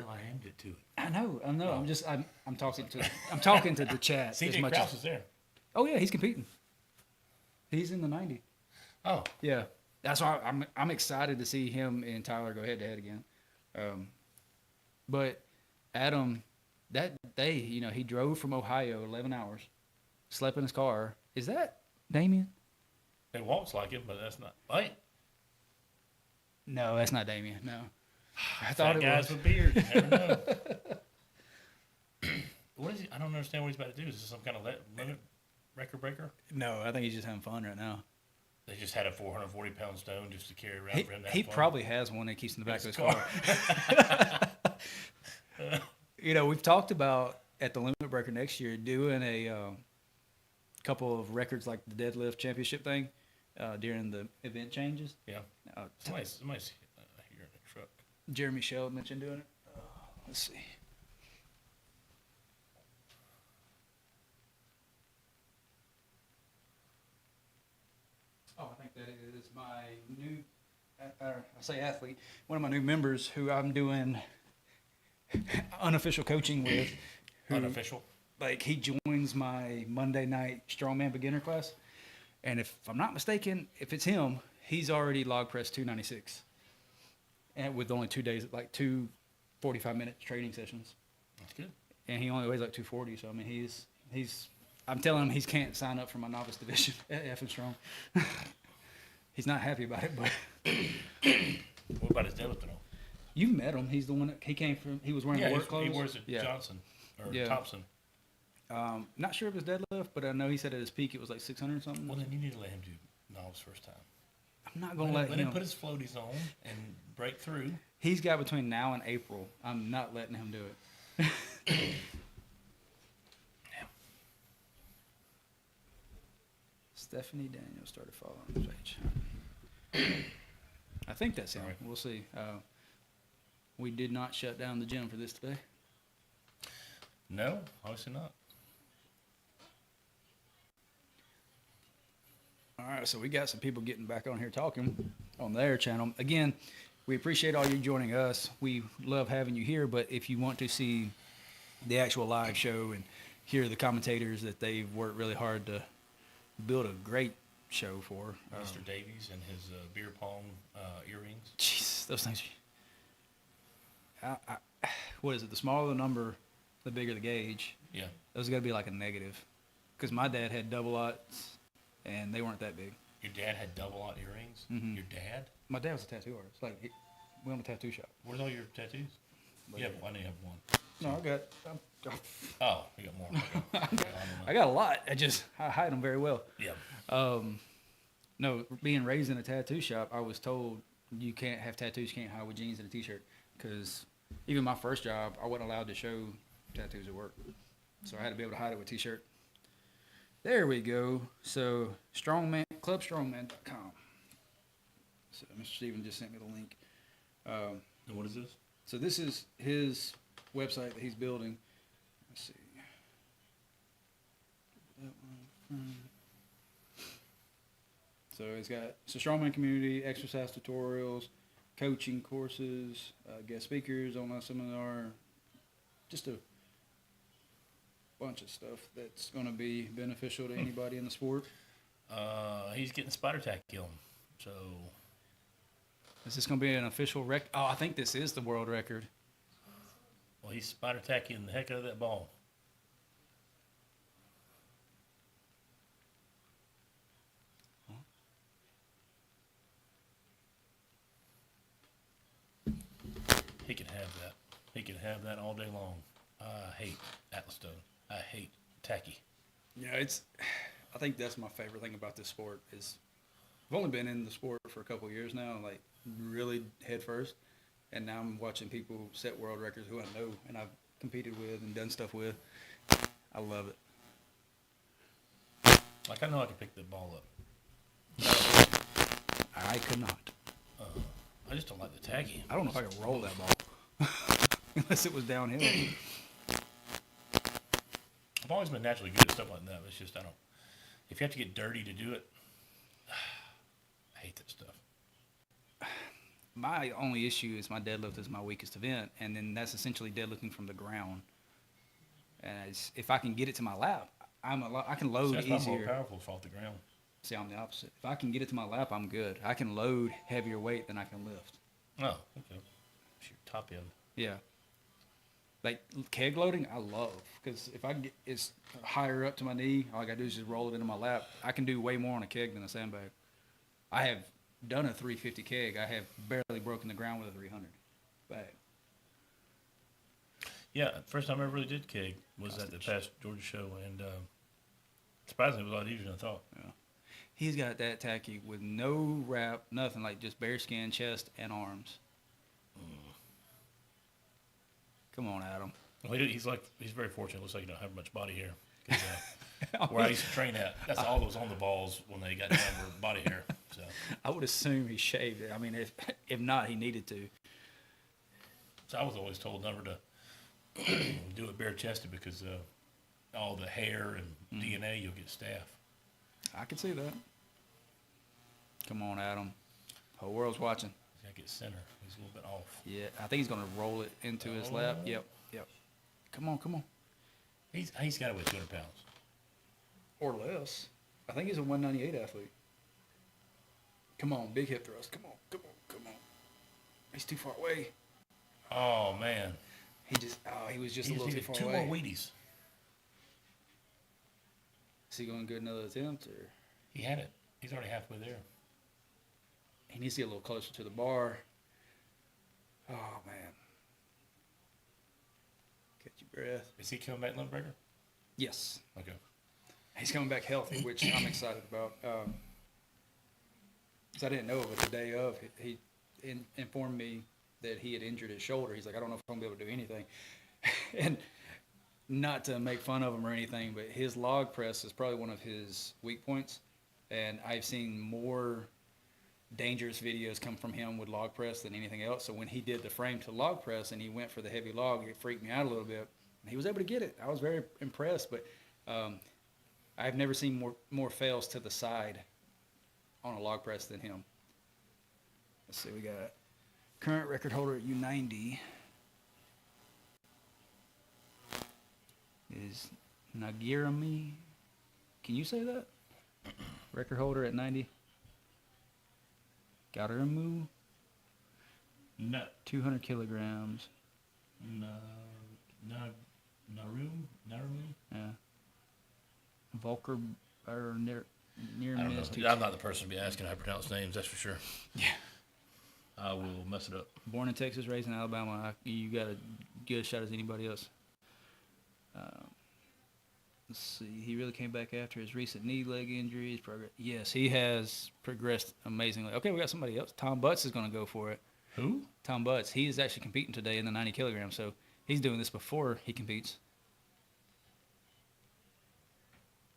I aimed it to it. I know. Oh. I'm talking to the chat as CJ much Krause as. is there. Oh yeah, he's competing. He's in the 90. Oh, Yeah. That's why I'm excited to see him and Tyler go head to head again. But Adam, that day, he drove from Ohio 11 hours, slept in his car. Is that Damien? it walks like it, but that's not. Wait, No, that's not Damien. No. I fat thought it guys was. with beards. You never know. What is he? I don't understand what he's about to do. Is this some kind of limit record breaker? No, I think he's just having fun right now. They just had a 440-pound stone just to carry around for him. He far. probably has one that keeps in the back His of his car. We've talked about at the Limit Breaker next year doing a couple of records like the deadlift championship thing during the event changes. Yeah. Somebody's here in the truck. Jeremy Shell mentioned doing it. Let's see. Oh, I think that is my new, I say athlete, one of my new members who I'm doing unofficial coaching with. Who, Unofficial. Like, he joins my Monday night strongman beginner class. And if I'm not mistaken, if it's him, he's already log pressed 296. And with only 2 days, like 2 45-minute training sessions. That's good. And he only weighs like 240. So, I mean, he's I'm telling him he can't sign up for my novice division at F and Strong. He's not happy about it, but What about his deadlifting? you've met him. He's the one that he was wearing work clothes. he wears it Yeah. Johnson or Yeah. Thompson. Not sure of his deadlift, but I know he said at his peak it was like 600 something. Well, then you need to let him do novice first time. I'm not going to let Let him. him put his floaties on and break through. He's got between now and April. I'm not letting him do it. Stephanie Daniels started following his page. I think that's him. All right. We'll see. We did not shut down the gym for this today. No, obviously not. All right, so we got some people getting back on here talking on their channel. Again, we appreciate all you joining us. We love having you here, but if you want to see the actual live show and hear the commentators that they've worked really hard to build a great show for. Mr. Davies and his beer pong earrings. Jeez, those things. What is it? The smaller the number, the bigger the gauge. Yeah. Those got to be like a negative. Because my dad had double aughts, and they weren't that big. Your dad had double aught earrings? Mhm. Your dad? My dad was a tattoo artist. We own a tattoo shop. Where's all your tattoos? You have, I know you have one. No, I got. Oh, you got more. Okay. I got a lot. I hide them very well. Yeah. No, being raised in a tattoo shop, I was told you can't have tattoos, you can't hide with jeans and a t-shirt. Because even my first job, I wasn't allowed to show tattoos at work. So I had to be able to hide it with a t-shirt. There we go. So clubstrongman.com. So Mr. Steven just sent me the link. And what is this? So this is his website that he's building. Let's see. So it's got Strongman community, exercise tutorials, coaching courses, guest speakers, online seminar, just a bunch of stuff that's going to be beneficial to anybody in the sport. He's getting spider tacky on. So Is this going to be an official record? Oh, I think this is the world record. well, he's spider tackying the heck out of that ball. He can have that. He can have that all day long. I hate Atlas Stone. I hate tacky. Yeah, I think that's my favorite thing about this sport is I've only been in the sport for a couple of years now, like really head first, and now I'm watching people set world records who I know and I've competed with and done stuff with. I love it. Like, I know I can pick that ball up. I could not. I just don't like the tacky. I don't know if I could roll that ball unless it was downhill. I've always been naturally good at stuff like that. But it's just, I don't. If you have to get dirty to do it, I hate that stuff. My only issue is my deadlift is my weakest event, and then that's essentially deadlifting from the ground. And if I can get it to my lap, I can load So that's why I'm easier. more powerful off the ground. See, I'm the opposite. If I can get it to my lap, I'm good. I can load heavier weight than I can lift. Oh, okay. Shoot, top end. Yeah. Like keg loading, I love because if I get it's higher up to my knee, all I gotta do is just roll it into my lap. I can do way more on a keg than a sandbag. I have done a 350 keg. I have barely broken the ground with a 300 bag. Yeah, first time I ever really did keg was at the past Georgia show, and surprisingly, it was a lot easier than I thought. Yeah. He's got that tacky with no wrap, nothing, like just bare skin, chest, and arms. Come on, Adam. Well, he's very fortunate. Looks like he don't have much body hair. 'Cause, where I used to train at, that's all that was on the balls when they got done with body hair. So I would assume he shaved it. I mean, if not, he needed to. I was always told never to do it bare chested because all the hair and DNA, you'll get staph. I can see that. Come on, Adam. Whole world's watching. He's got to get center. He's a little bit off. Yeah, I think he's going to roll it into his lap. Yep. Come on. He's got to weigh 200 pounds. Or less. I think he's a 198 athlete. Come on, big hip thrust. Come on. He's too far away. Oh, man. He was just a He little too did far two away. more Wheaties. Is he going to get another attempt? Or He had it. He's already halfway there. he needs to get a little closer to the bar. Oh, man. Catch your breath. Is he coming back Lundberger? Yes. Okay. He's coming back healthy, which I'm excited about. 'Cause I didn't know it, but the day of, he informed me that he had injured his shoulder. He's like, I don't know if I'm going to be able to do anything. And not to make fun of him or anything, but his log press is probably one of his weak points. And I've seen more dangerous videos come from him with log press than anything else. So when he did the frame to log press and he went for the heavy log, it freaked me out a little bit. And he was able to get it. I was very impressed, but I've never seen more fails to the side on a log press than him. Let's see, we got current record holder at U90 is Nagirami. Can you say that? Record holder at 90. Garamu, No. 200 kilograms. Narum? Yeah. Volker or near I don't miss. know. I'm not the person to be asking how to pronounce names, that's for sure. Yeah. I will mess it up. Born in Texas, raised in Alabama. You got a good a shot as anybody else. Let's see. He really came back after his recent knee leg injuries. Yes, he has progressed amazingly. Okay, we got somebody else. Tom Butts is going to go for it. Who? Tom Butts. He is actually competing today in the 90 kilograms, so he's doing this before he competes.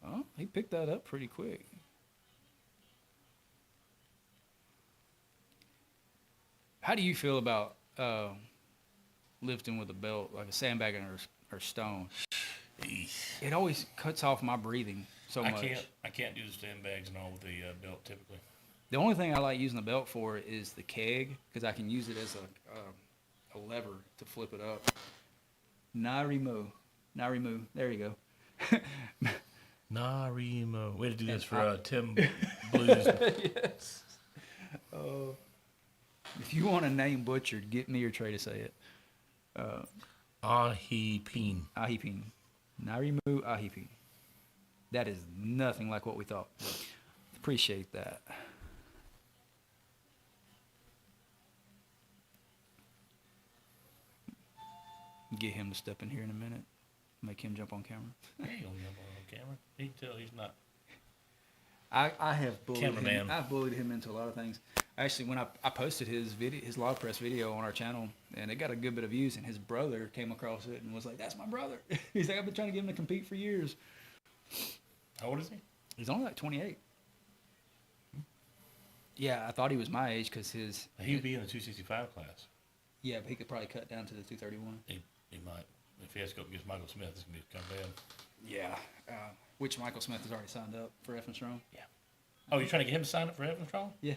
Oh, he picked that up pretty quick. How do you feel about lifting with a belt, like a sandbag or stone? It always cuts off my breathing so much. I can't do the sandbags and all with the belt typically. The only thing I like using the belt for is the keg, because I can use it as a lever to flip it up. Narimo. There you go. Narimo. Way to do this for Tim Blues. Yes. If you want a name butchered, get me or Trey to say it. Ahipeen. Ahipeen. Narimu Ahipeen. That is nothing like what we thought. Appreciate that. Get him to step in here in a minute. Make him jump on camera. He don't jump on camera. He can tell he's not. I have bullied Cameraman. him. I've bullied him into a lot of things. Actually, when I posted his log press video on our channel, and it got a good bit of views, and his brother came across it and was like, "That's my brother." He's like, "I've been trying to get him to compete for years." How old is he? He's only like 28. Yeah, I thought he was my age because his. He would be in the 265 class. Yeah, but he could probably cut down to the 231. He might. If he has to go against Michael Smith, it's going to be kind of bad. Yeah, which Michael Smith has already signed up for F and Strong. Yeah. Oh, you're trying to get him to sign up for Heaven Strong? Yeah.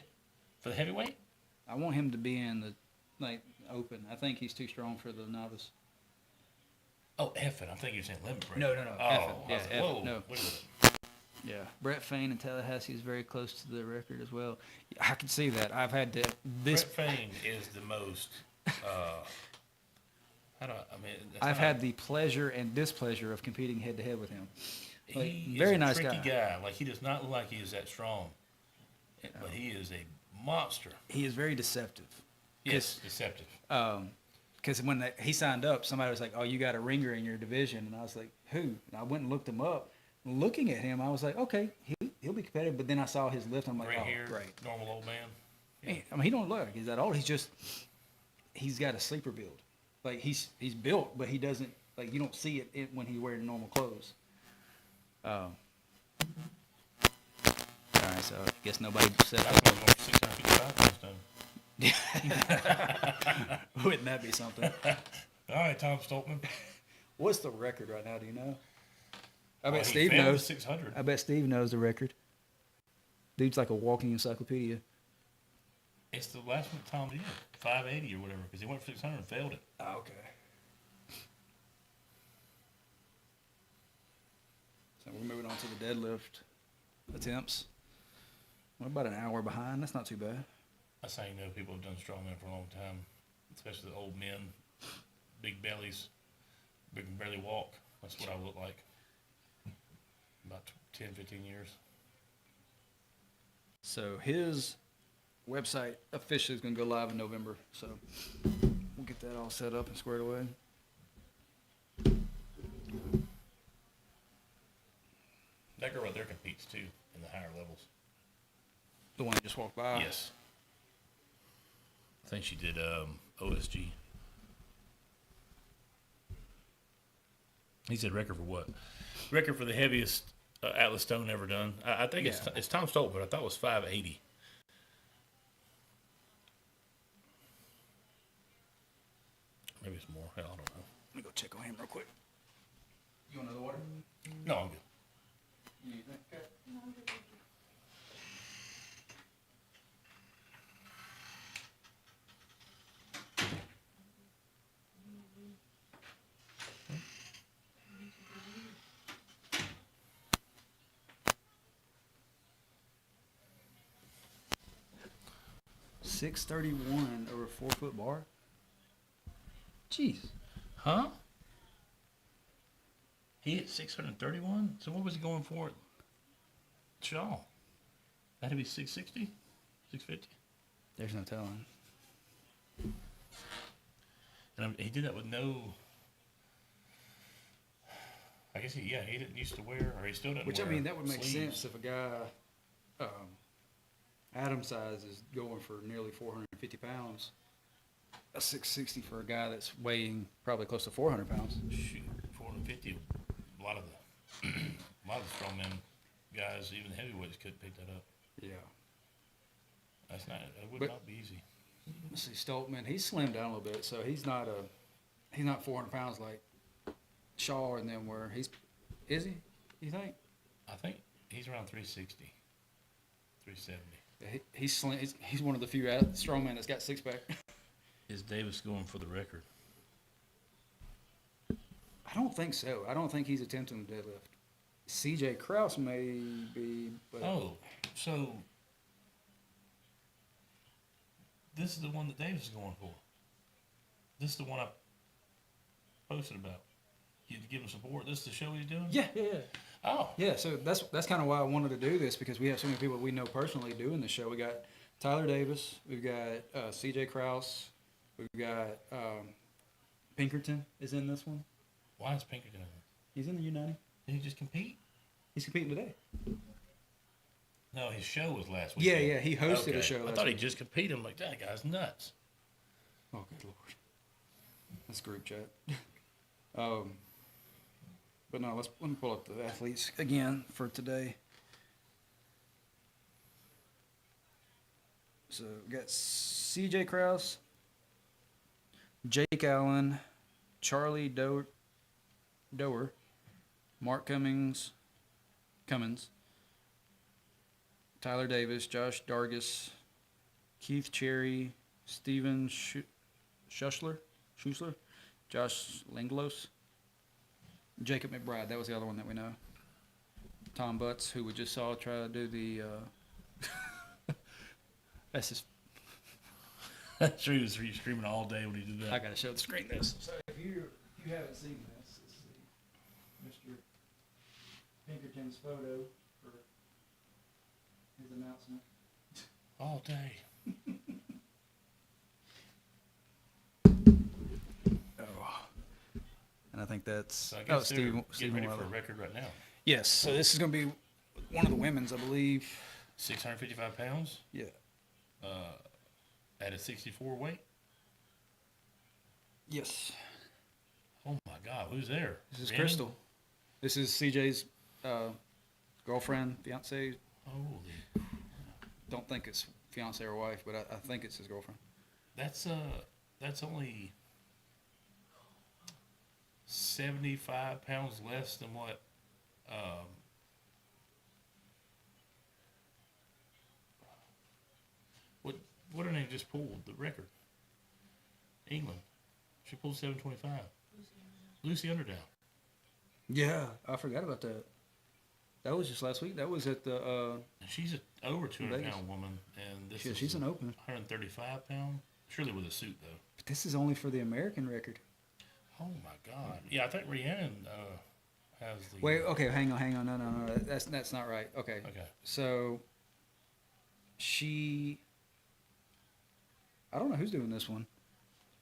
For the heavyweight? I want him to be in the open. I think he's too strong for the novice. Oh, Effin. I'm thinking you're saying limit break. No. Oh, Effin. I was Yeah, like, Effin. whoa. No. Wait a minute. Yeah, Brett Fain in Tallahassee is very close to the record as well. I can see that. I've had to this. Brett Fain is the most. I've had the pleasure and displeasure of competing head to head with him. Like, He very is a nice tricky guy. guy. Like, he does not look like he is that strong, but he is a monster. He is very deceptive. Yes, deceptive. Because when he signed up, somebody was like, "Oh, you got a ringer in your division," and I was like, "Who?" And I went and looked him up. Looking at him, I was like, "Okay, he'll be competitive." But then I saw his lift. I'm like, Gray "Oh, hair, great." normal old man. Yeah. I mean, he don't look like he's that old. He's got a sleeper build. Like he's built, but he doesn't you don't see it when he's wearing normal clothes. All right, so I guess nobody said I was going for 655 this time. Wouldn't that be something? All right, Tom Stoltman. What's the record right now? Do you know? I Well, bet he Steve failed knows. 600. I bet Steve knows the record. Dude's like a walking encyclopedia. It's the last one Tom did, 580 or whatever, because he went for 600 and failed it. Oh, okay. So we're moving on to the deadlift attempts. We're about an hour behind. That's not too bad. That's how you know people have done strongman for a long time, especially the old men, big bellies, big can barely walk. That's what I look like. About 10, 15 years. So his website officially is going to go live in November. So we'll get that all set up and squared away. That girl right there competes too in the higher levels. The one that just walked by. Yes. I think she did OSG. He said record for what? Record for the heaviest Atlas stone ever done. I think it's Tom Stolt, but I thought it was 580. Maybe it's more. Hell, I don't know. Let me go check on him real quick. You want another water? No, I'm good. You need that? Okay. $631 over a 4-foot bar. Jeez. Huh? He hit 631? So what was he going for at Shaw? That'd be 660? 650? There's no telling. And And he did that with no. I guess he didn't used to wear, or he still doesn't Which, wear I mean, that would make sleeves. sense if a guy Adam size is going for nearly 450 pounds. A 660 for a guy that's weighing probably close to 400 pounds. Shoot, 450. A lot of the strongman guys, even the heavyweights, couldn't pick that up. Yeah. It would But- not be easy. Let's see, Stoltman, he's slimmed down a little bit, so he's not 400 pounds like Shaw and them were. Is he? You think? I think he's around 360, 370. Yeah, he's slim. He's one of the few strongmen that's got six pack. Is Davis going for the record? I don't think so. I don't think he's attempting the deadlift. CJ Kraus may be, but Oh, so this is the one that Davis is going for. This is the one I posted about. You give him support. This is the show he's doing. yeah. Oh, Yeah, so that's kind of why I wanted to do this, because we have so many people we know personally doing this show. We got Tyler Davis, we've got C.J. Kraus, we've got Pinkerton is in this one. why is Pinkerton in there? He's in the U90. Did he just compete? He's competing today. No, his show was last week. Yeah, he hosted a show I last thought he week. just competed. I'm like, that guy's nuts. Oh, good lord. That's group chat. But no, let me pull up the athletes again for today. So we got C.J. Kraus, Jake Allen, Charlie Doer, Mark Cummins, Tyler Davis, Josh Dargis, Keith Cherry, Steven Schussler, Josh Langlos, Jacob McBride. That was the other one that we know. Tom Butts, who we just saw try to do the. That's just. That's true. He was streaming all day when he did I that. gotta show the screen this. So if you haven't seen this, let's see, Mr. Pinkerton's photo for his announcement. All day. Oh, and I think that's So I guess they're getting Steve ready for Weiler. a record right now. Yes, so this is gonna be one of the women's, I believe. 655 pounds Yeah. at a 64 weight. Yes. Oh my God, who's there? This is Rhiannon? Crystal. This is CJ's girlfriend, fiance. Holy, Don't think it's fiance or wife, but I think it's his girlfriend. that's only 75 pounds less than what what her name just pulled the record. England, she pulled 725. Lucy Underdown. Yeah, I forgot about that. That was just last week. That was at the. And she's a over 200 Vegas. pound woman, and this is She's an open. 135 pound. Surely with a suit though. But this is only for the American record. Oh my God! Yeah, I think Rhiannon has the. Wait, okay, hang on. No. That's not right. Okay. Okay. So I don't know who's doing this one.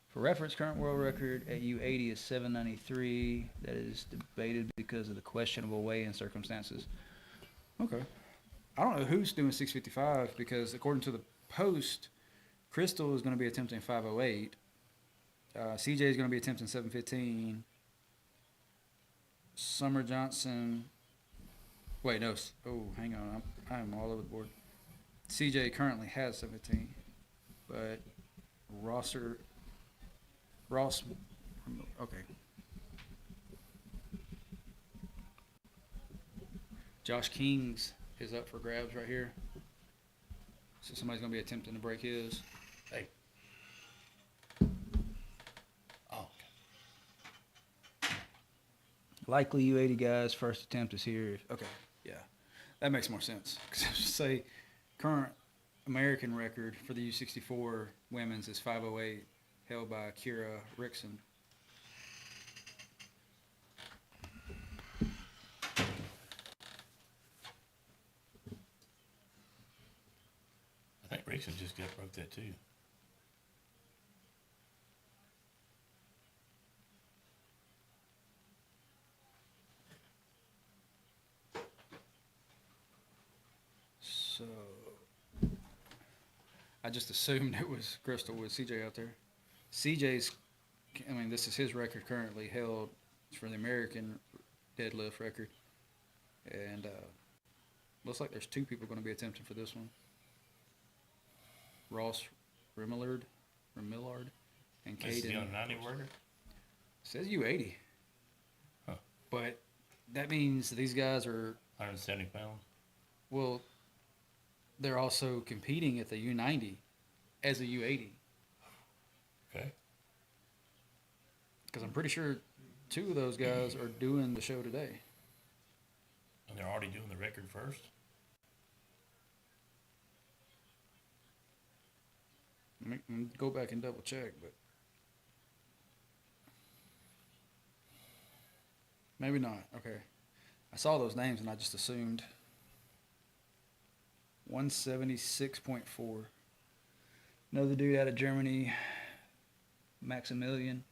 For reference, current world record at U80 is 793. That is debated because of the questionable weigh-in circumstances. Okay. I don't know who's doing 655 because according to the post, Crystal is going to be attempting 508. CJ is going to be attempting 715. Summer Johnson. Wait, no. Oh, hang on. I'm all over the board. CJ currently has 715, but Ross. Okay. Josh Kings is up for grabs right here. So somebody's going to be attempting to break his. Hey. Oh. Likely U80 guys, first attempt is here. Okay, yeah. That makes more sense. 'Cause say current American record for the U64 women's is 508, held by Kira Rickson. I think Rickson just broke that too. I just assumed it was Crystal with CJ out there. CJ's, I mean, this is his record currently held for the American deadlift record. And looks like there's 2 people going to be attempting for this one. Ross Remillard, and This is the Caden. under 90 worker. Says U80. Huh. But that means these guys are, 170 pounds. well, they're also competing at the U90 as a U80. Okay. Because I'm pretty sure 2 of those guys are doing the show today. And they're already doing the record first. Let me go back and double check, but maybe not. Okay. I saw those names and I just assumed 176.4. Another dude out of Germany, Maximilian.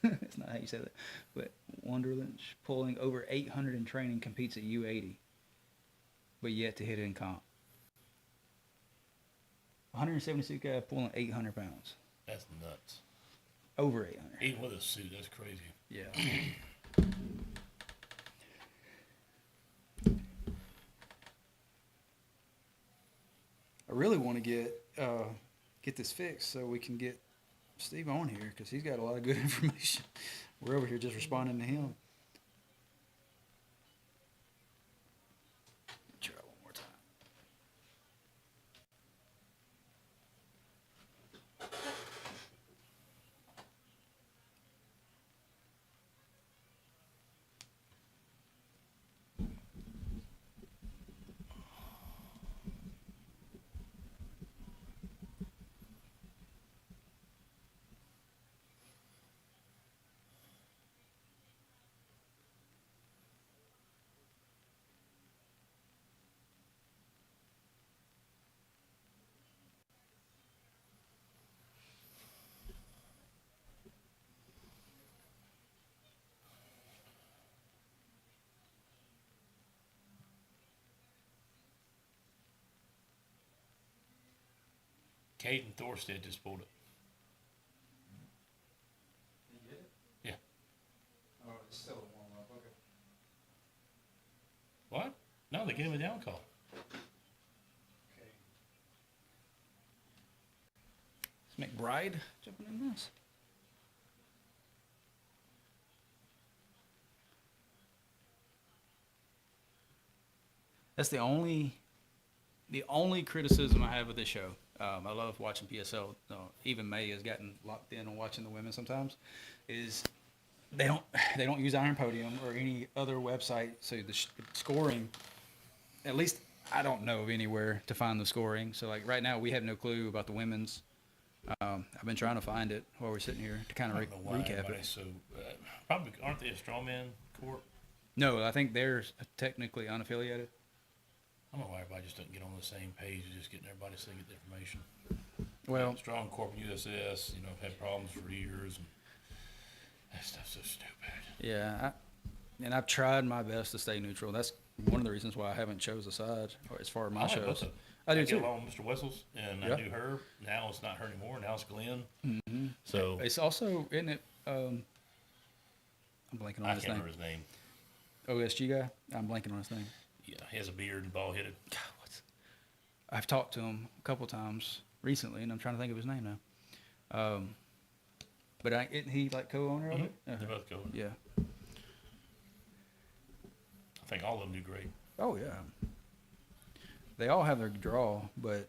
That's not how you say that. But Wonderland, pulling over 800 in training, competes at U80, but yet to hit it in comp. 176 guy pulling 800 pounds. That's nuts. Over 800. Even with a suit, that's crazy. Yeah. I really want to get this fixed so we can get Steve on here because he's got a lot of good information. We're over here just responding to him. Try one more time. Caden Thorstead just pulled it. You get it? Yeah. Oh, it's still a warm up. Okay. What? No, they gave him a down call. Okay. Is McBride jumping in this? That's the only criticism I have of this show. I love watching PSL. Even May has gotten locked in on watching the women sometimes. Is they don't use Iron Podium or any other website, so the scoring. At least I don't know of anywhere to find the scoring. So like right now we have no clue about the women's. I've been trying to find it while we're sitting here to kind of I don't know why recap everybody's it. so probably aren't they a strongman corp? No, I think they're technically unaffiliated. I don't know why everybody just doesn't get on the same page and just getting everybody to get the information. Well, Strong Corp and USS, I've had problems for years, and that stuff's so stupid. yeah, and I've tried my best to stay neutral. That's one of the reasons why I haven't chose a side as far as my I like both shows. of them. I do get too. along with Mr. Wessels, and Yeah. I knew her. Now it's not her anymore. Now it's Glenn. Mm-hmm. So It's also, isn't it? I'm blanking on I his can't name. remember his name. OSG guy. I'm blanking on his name. Yeah, he has a beard and bald headed. God, I've talked to him a couple times recently, and I'm trying to think of his name now. But isn't he like co-owner of it? They both go. Yeah. I think all of them do great. Oh yeah. They all have their draw, but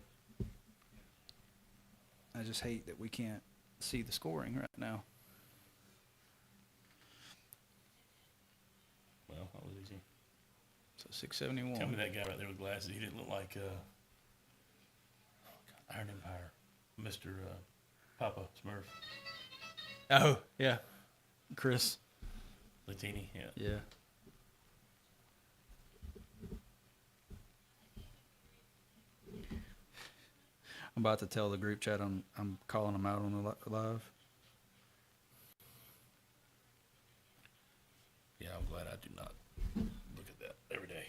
I just hate that we can't see the scoring right now. Well, that was easy. So 671. Tell me that guy right there with glasses. He didn't look like Iron Empire, Mr. Papa Smurf. Oh yeah, Chris. Latini, yeah. Yeah. I'm about to tell the group chat I'm calling them out on the live. Yeah, I'm glad I do not look at that every day.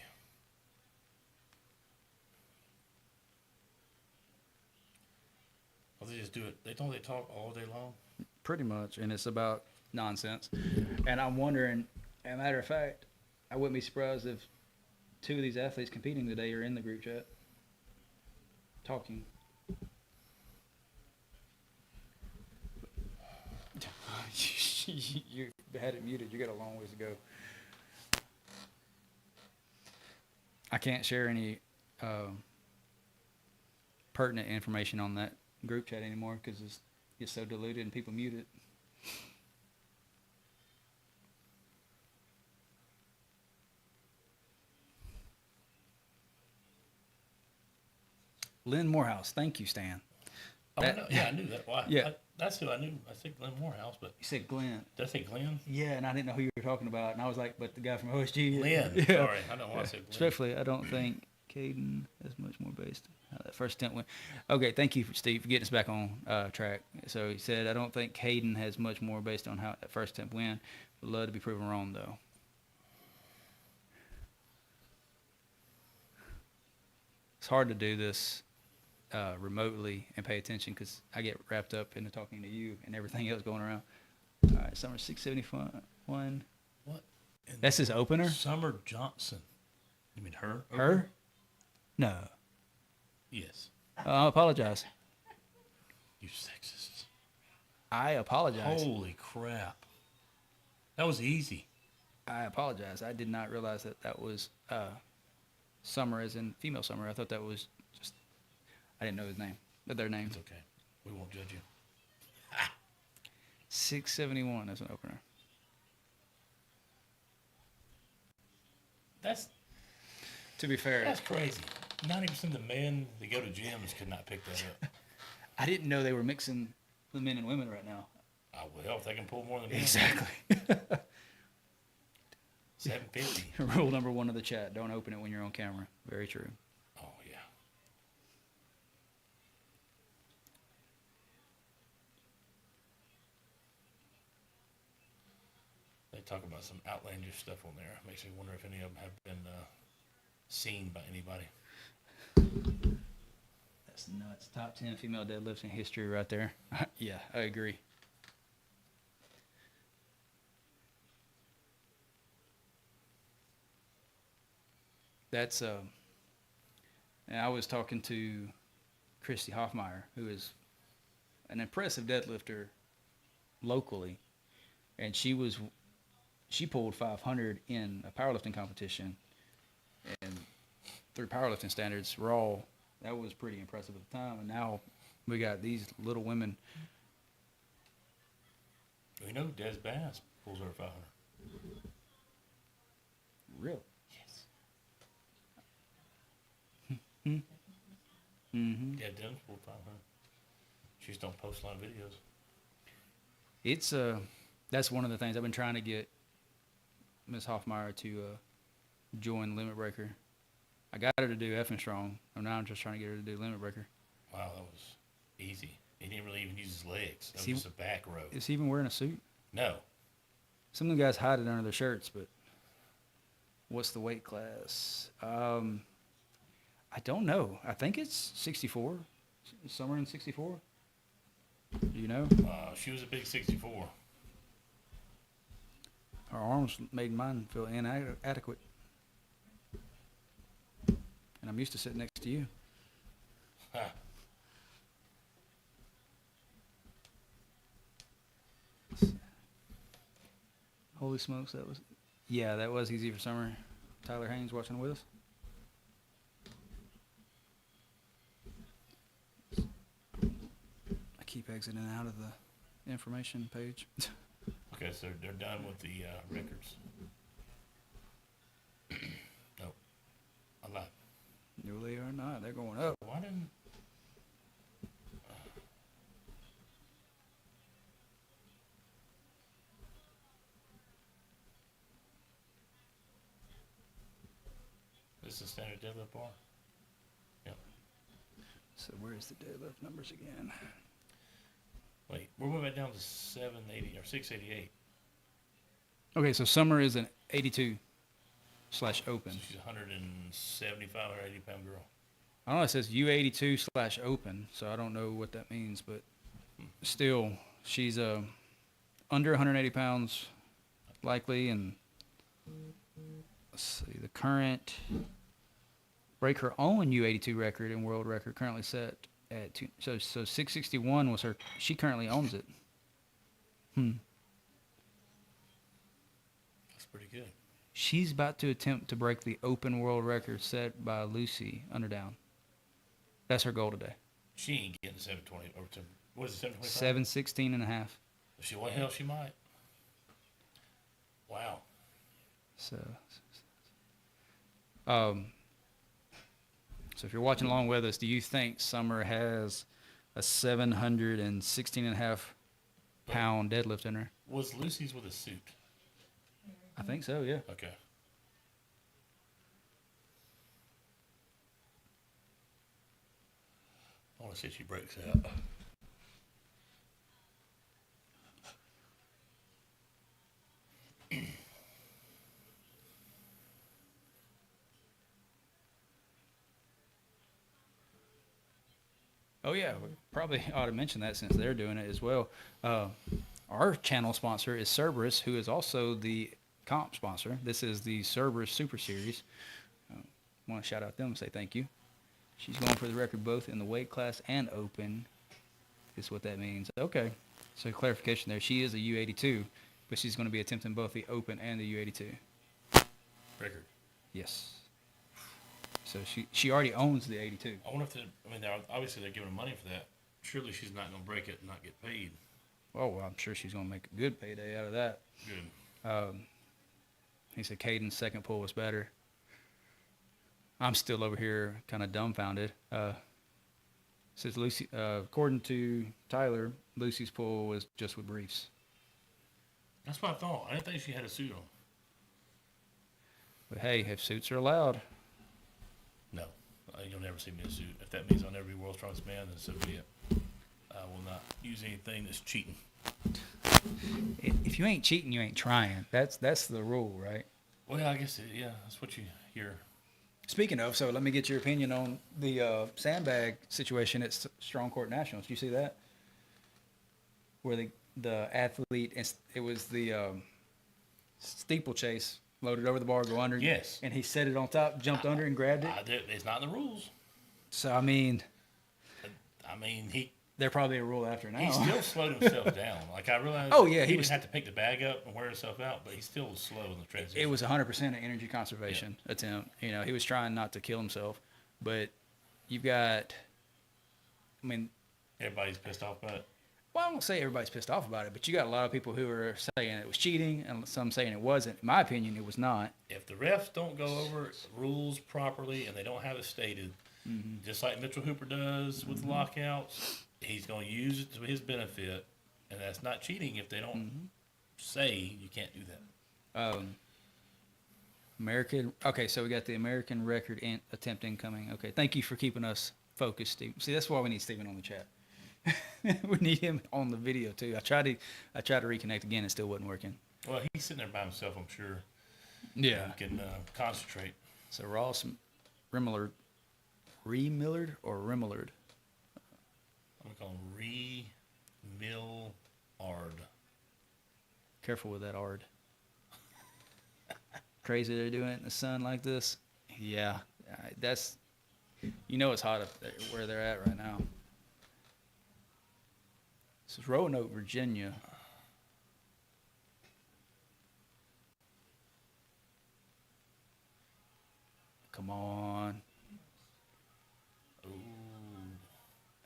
just do it. They talk all day long. Pretty much, and it's about nonsense. And I'm wondering, as a matter of fact, I wouldn't be surprised if 2 of these athletes competing today are in the group chat talking. You had it muted. You got a long ways to go. I can't share any pertinent information on that group chat anymore because it's so diluted and people mute it. Lynn Morehouse. Thank you, Stan. Oh, That- no, yeah, I knew that. Why? Yeah. That's who I knew. I said Glenn Morehouse, but You said Glenn. did I say Glenn? Yeah, and I didn't know who you were talking about. And I was like, but the guy from OSG. Glenn. Yeah. Sorry, I don't know why I said Glenn. Respectfully, I don't think Caden is much more based on how that first attempt went. Okay, thank you, Steve, for getting us back on track. So he said, I don't think Caden has much more based on how that first attempt went. Would love to be proven wrong, though. It's hard to do this remotely and pay attention because I get wrapped up into talking to you and everything else going around. All right, Summer 671. What? And That's his opener? Summer Johnson. You mean her? Her? No. Yes. I apologize. You sexist. I apologize. Holy crap. That was easy. I apologize. I did not realize that was Summer as in female Summer. I thought that was just, I didn't know his name, their name. It's okay. We won't judge you. 671 as an opener. That's To be fair, that's crazy. 90% of the men that go to gyms could not pick that up. I didn't know they were mixing the men and women right now. Oh, well, if they can pull more than me. Exactly. 750. Rule number 1 of the chat, don't open it when you're on camera. Very true. Oh, yeah. They talk about some outlandish stuff on there. Makes me wonder if any of them have been seen by anybody. That's nuts. Top 10 female deadlifts in history right there. Yeah, I agree. That's and I was talking to Christy Hoffmeyer, who is an impressive deadlifter locally, and she pulled 500 in a powerlifting competition, and through powerlifting standards, raw, that was pretty impressive at the time. And now we got these little women. We know Des Bass pulls over 500. Really? Yes. Mm-hmm. Yeah, Des pulled 500. She just don't post a lot of videos. It's that's one of the things I've been trying to get Ms. Hoffmeyer to join Limit Breaker. I got her to do effing strong, and now I'm just trying to get her to do Limit Breaker. Wow, that was easy. He didn't really even use his legs. That See- was just a back row. Is he even wearing a suit? No. Some of the guys hide it under their shirts, but what's the weight class? I don't know. I think it's 64. Somewhere in 64. Do you know? She was a big 64. Her arms made mine feel inadequate. And I'm used to sitting next to you. Ha. Holy smokes, that was... Yeah, that was easy for Summer. Tyler Haynes watching with us. I keep exiting out of the information page. Okay, so they're done with the records. Nope. I'm not. No, they are not. They're going up. Why didn't... This is standard deadlift bar? Yep. So where's the deadlift numbers again? Wait, we're moving back down to 780 or 688. Okay, so Summer is an 82/open. So she's 175 or 80 pound girl. I don't know, it says U82/open, so I don't know what that means, but still, she's under 180 pounds likely, and let's see, the current break her own U82 record and world record currently set at so 661 was her. She currently owns it. That's pretty good. She's about to attempt to break the open world record set by Lucy Underdown. That's her goal today. She ain't getting 720 over to, what is it, 725? 716 and a half. If she, well, hell, she might. Wow. So if you're watching along with us, do you think Summer has a 716 and a half pound deadlift in her? Was Lucy's with a suit? I think so, yeah. Okay. I want to see if she breaks out. Oh, yeah. We probably ought to mention that since they're doing it as well. Our channel sponsor is Cerberus, who is also the comp sponsor. This is the Cerberus Super Series. I want to shout out them and say thank you. She's going for the record both in the weight class and open, is what that means. Okay. So clarification there. She is a U82, but she's going to be attempting both the open and the U82. Record. Yes. So she already owns the 82. I wonder if obviously they're giving her money for that. Surely she's not going to break it and not get paid. Oh, well, I'm sure she's going to make a good payday out of that. Good. He said Caden's second pull was better. I'm still over here kind of dumbfounded. Says Lucy, according to Tyler, Lucy's pull was just with briefs. That's what I thought. I didn't think she had a suit on. But hey, if suits are allowed. No. You'll never see me in a suit. If that means I'll never be world's strongest man, then so be it. I will not use anything that's cheating. If you ain't cheating, you ain't trying. That's the rule, right? Well, I guess, yeah, that's what you hear. Speaking of, so let me get your opinion on the sandbag situation at Strong Court Nationals. Did you see that? Where the athlete, it was the steeplechase, loaded over the bar, go under. Yes. And he set it on top, jumped under and grabbed it. It's not in the rules. So, I mean, he there's probably a rule after now. He still slowed himself down. Like, I realized he would have to pick the bag up and wear himself out, but he still was slow in the transition. It was 100% an energy conservation attempt. You know, he was trying not to kill himself. But you've got, I mean. Everybody's pissed off about it. Well, I won't say everybody's pissed off about it, but you got a lot of people who are saying it was cheating and some saying it wasn't. In my opinion, it was not. If the refs don't go over rules properly and they don't have it stated, just like Mitchell Hooper does with lockouts, he's going to use it to his benefit, and that's not cheating if they don't say you can't do that. American. Okay, so we got the American record attempt incoming. Okay, thank you for keeping us focused, Steve. See, that's why we need Steven on the chat. We need him on the video too. I tried to reconnect again, it still wasn't working. Well, he's sitting there by himself, I'm sure. Yeah, He can concentrate. So Ross Rimillard, Remillard or Rimillard? I'm gonna call him Re-Mill-Ard. Careful with that ard. Crazy they're doing it in the sun like this. Yeah, that's, you know, it's hot up there where they're at right now. This is Roanoke, Virginia. Come on. Ooh.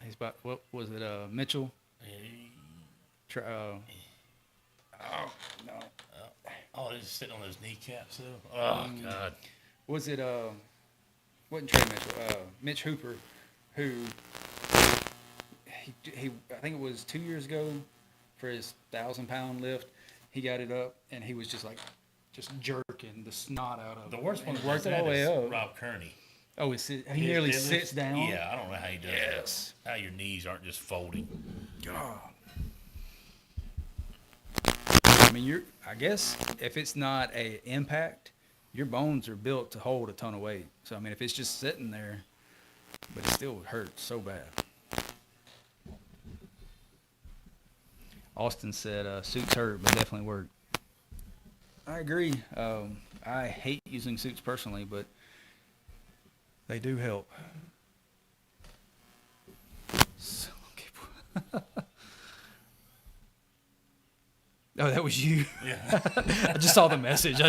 He's about, what was it, Mitchell? Hey. Oh, no. Oh, he's sitting on those kneecaps, though. Oh, God. Was it, wasn't Trey Mitchell, Mitch Hooper, who, he I think it was 2 years ago for his 1,000-pound lift, he got it up, and he was just jerking the snot out of it. The worst one worked it all the way up. Rob Kearney. Oh, he nearly sits down? Yeah, I don't know how he does that. How your knees aren't just folding. God. I mean, I guess if it's not a impact, your bones are built to hold a ton of weight. So, I mean, if it's just sitting there, but it still would hurt so bad. Austin said suits hurt, but definitely work. I agree. I hate using suits personally, but they do help. So, okay. Oh, that was you. Yeah. I just saw the message.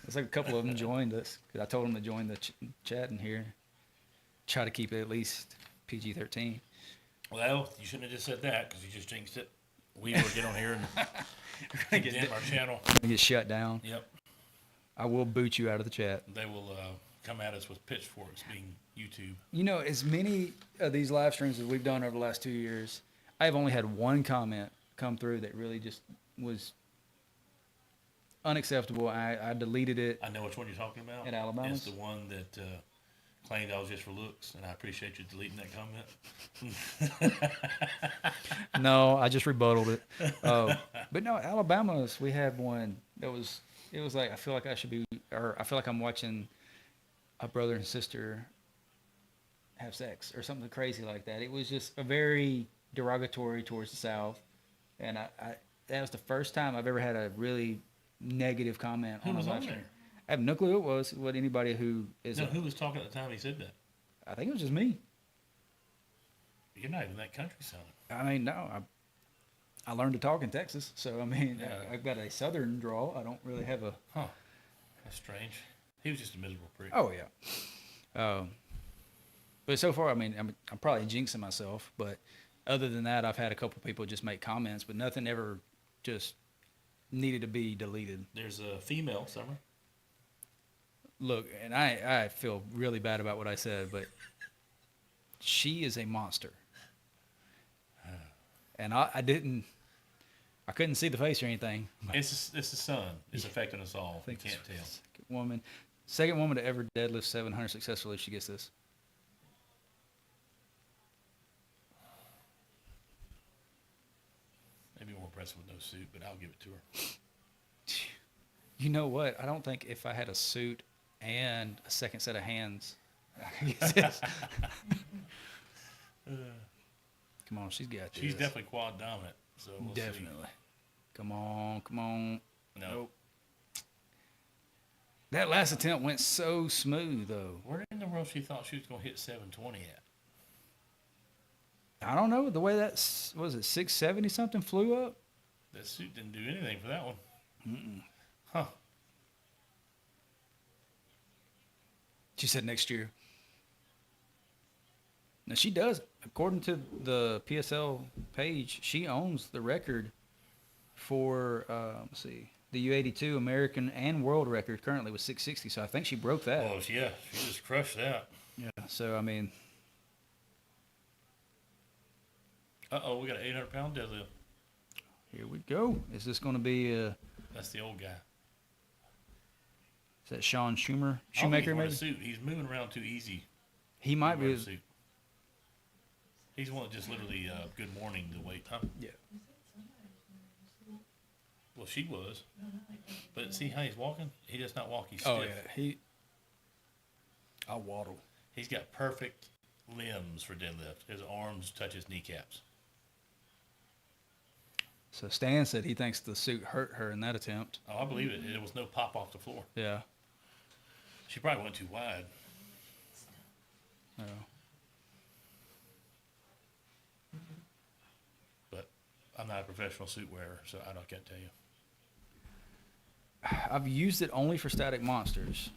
It's like a couple of them joined us because I told them to join the chat in here. Try to keep it at least PG-13. Well, you shouldn't have just said that because you just jinxed it. We will get on here and condemn our channel. Get shut down. Yep. I will boot you out of the chat. They will come at us with pitchforks, being YouTube. You know, as many of these live streams as we've done over the last 2 years, I have only had one comment come through that really just was unacceptable. I deleted it. I know which one you're talking about. At Alabama? It's the one that claimed I was just for looks, and I appreciate you deleting that comment. No, I just rebutted it. But no, Alabama's, we had one that was, it was like, I feel like I should be, or I feel like I'm watching a brother and sister have sex or something crazy like that. It was just a very derogatory towards the South. And I that was the first time I've ever had a really negative comment Who on a was live on stream. there? I have no clue who it was. What anybody who is. No, who was talking at the time he said that? I think it was just me. You're not even that country sounding. I mean, no, I learned to talk in Texas, so I mean, Yeah. I've got a Southern drawl. I don't really have a. Huh. That's strange. He was just a miserable prick. Oh yeah. But so far, I mean, I'm probably jinxing myself. But other than that, I've had a couple people just make comments, but nothing ever just needed to be deleted. There's a female, Summer. Look, and I feel really bad about what I said, but she is a monster. And I couldn't see the face or anything. It's the sun. It's affecting us all. You can't tell. Second woman to ever deadlift 700 successfully. She gets this. Maybe more impressive with no suit, but I'll give it to her. You know what? I don't think if I had a suit and a second set of hands, I could get this. Come on, she's got this. She's definitely quad dominant. So we'll Definitely. Come on. See. No. Nope. That last attempt went so smooth, though. Where in the world she thought she was going to hit 720 at? I don't know. The way that, was it 670 something flew up? That suit didn't do anything for that one. Mm-mm. Huh. She said next year. Now, she does. According to the PSL page, she owns the record for, let's see, the U82 American and world record currently was 660. So I think she broke that. Oh, yeah. She just crushed that. Yeah. So, I mean. Uh-oh, we got an 800-pound deadlift. Here we go. Is this going to be, That's the old guy. is that Sean Shoemaker Wearing maybe? a suit. He's moving around too easy. He might Wearing be. a suit. He's one that just literally good morning the weight. Huh? Yeah. Well, she was. But see how he's walking? He does not walk. He's Oh, stiff. yeah. I'll waddle. He's got perfect limbs for deadlift. His arms touch his kneecaps. So Stan said he thinks the suit hurt her in that attempt. Oh, I believe it. There was no pop off the floor. Yeah. She probably went too wide. Yeah. But I'm not a professional suit wearer, so I can't tell you. I've used it only for static monsters.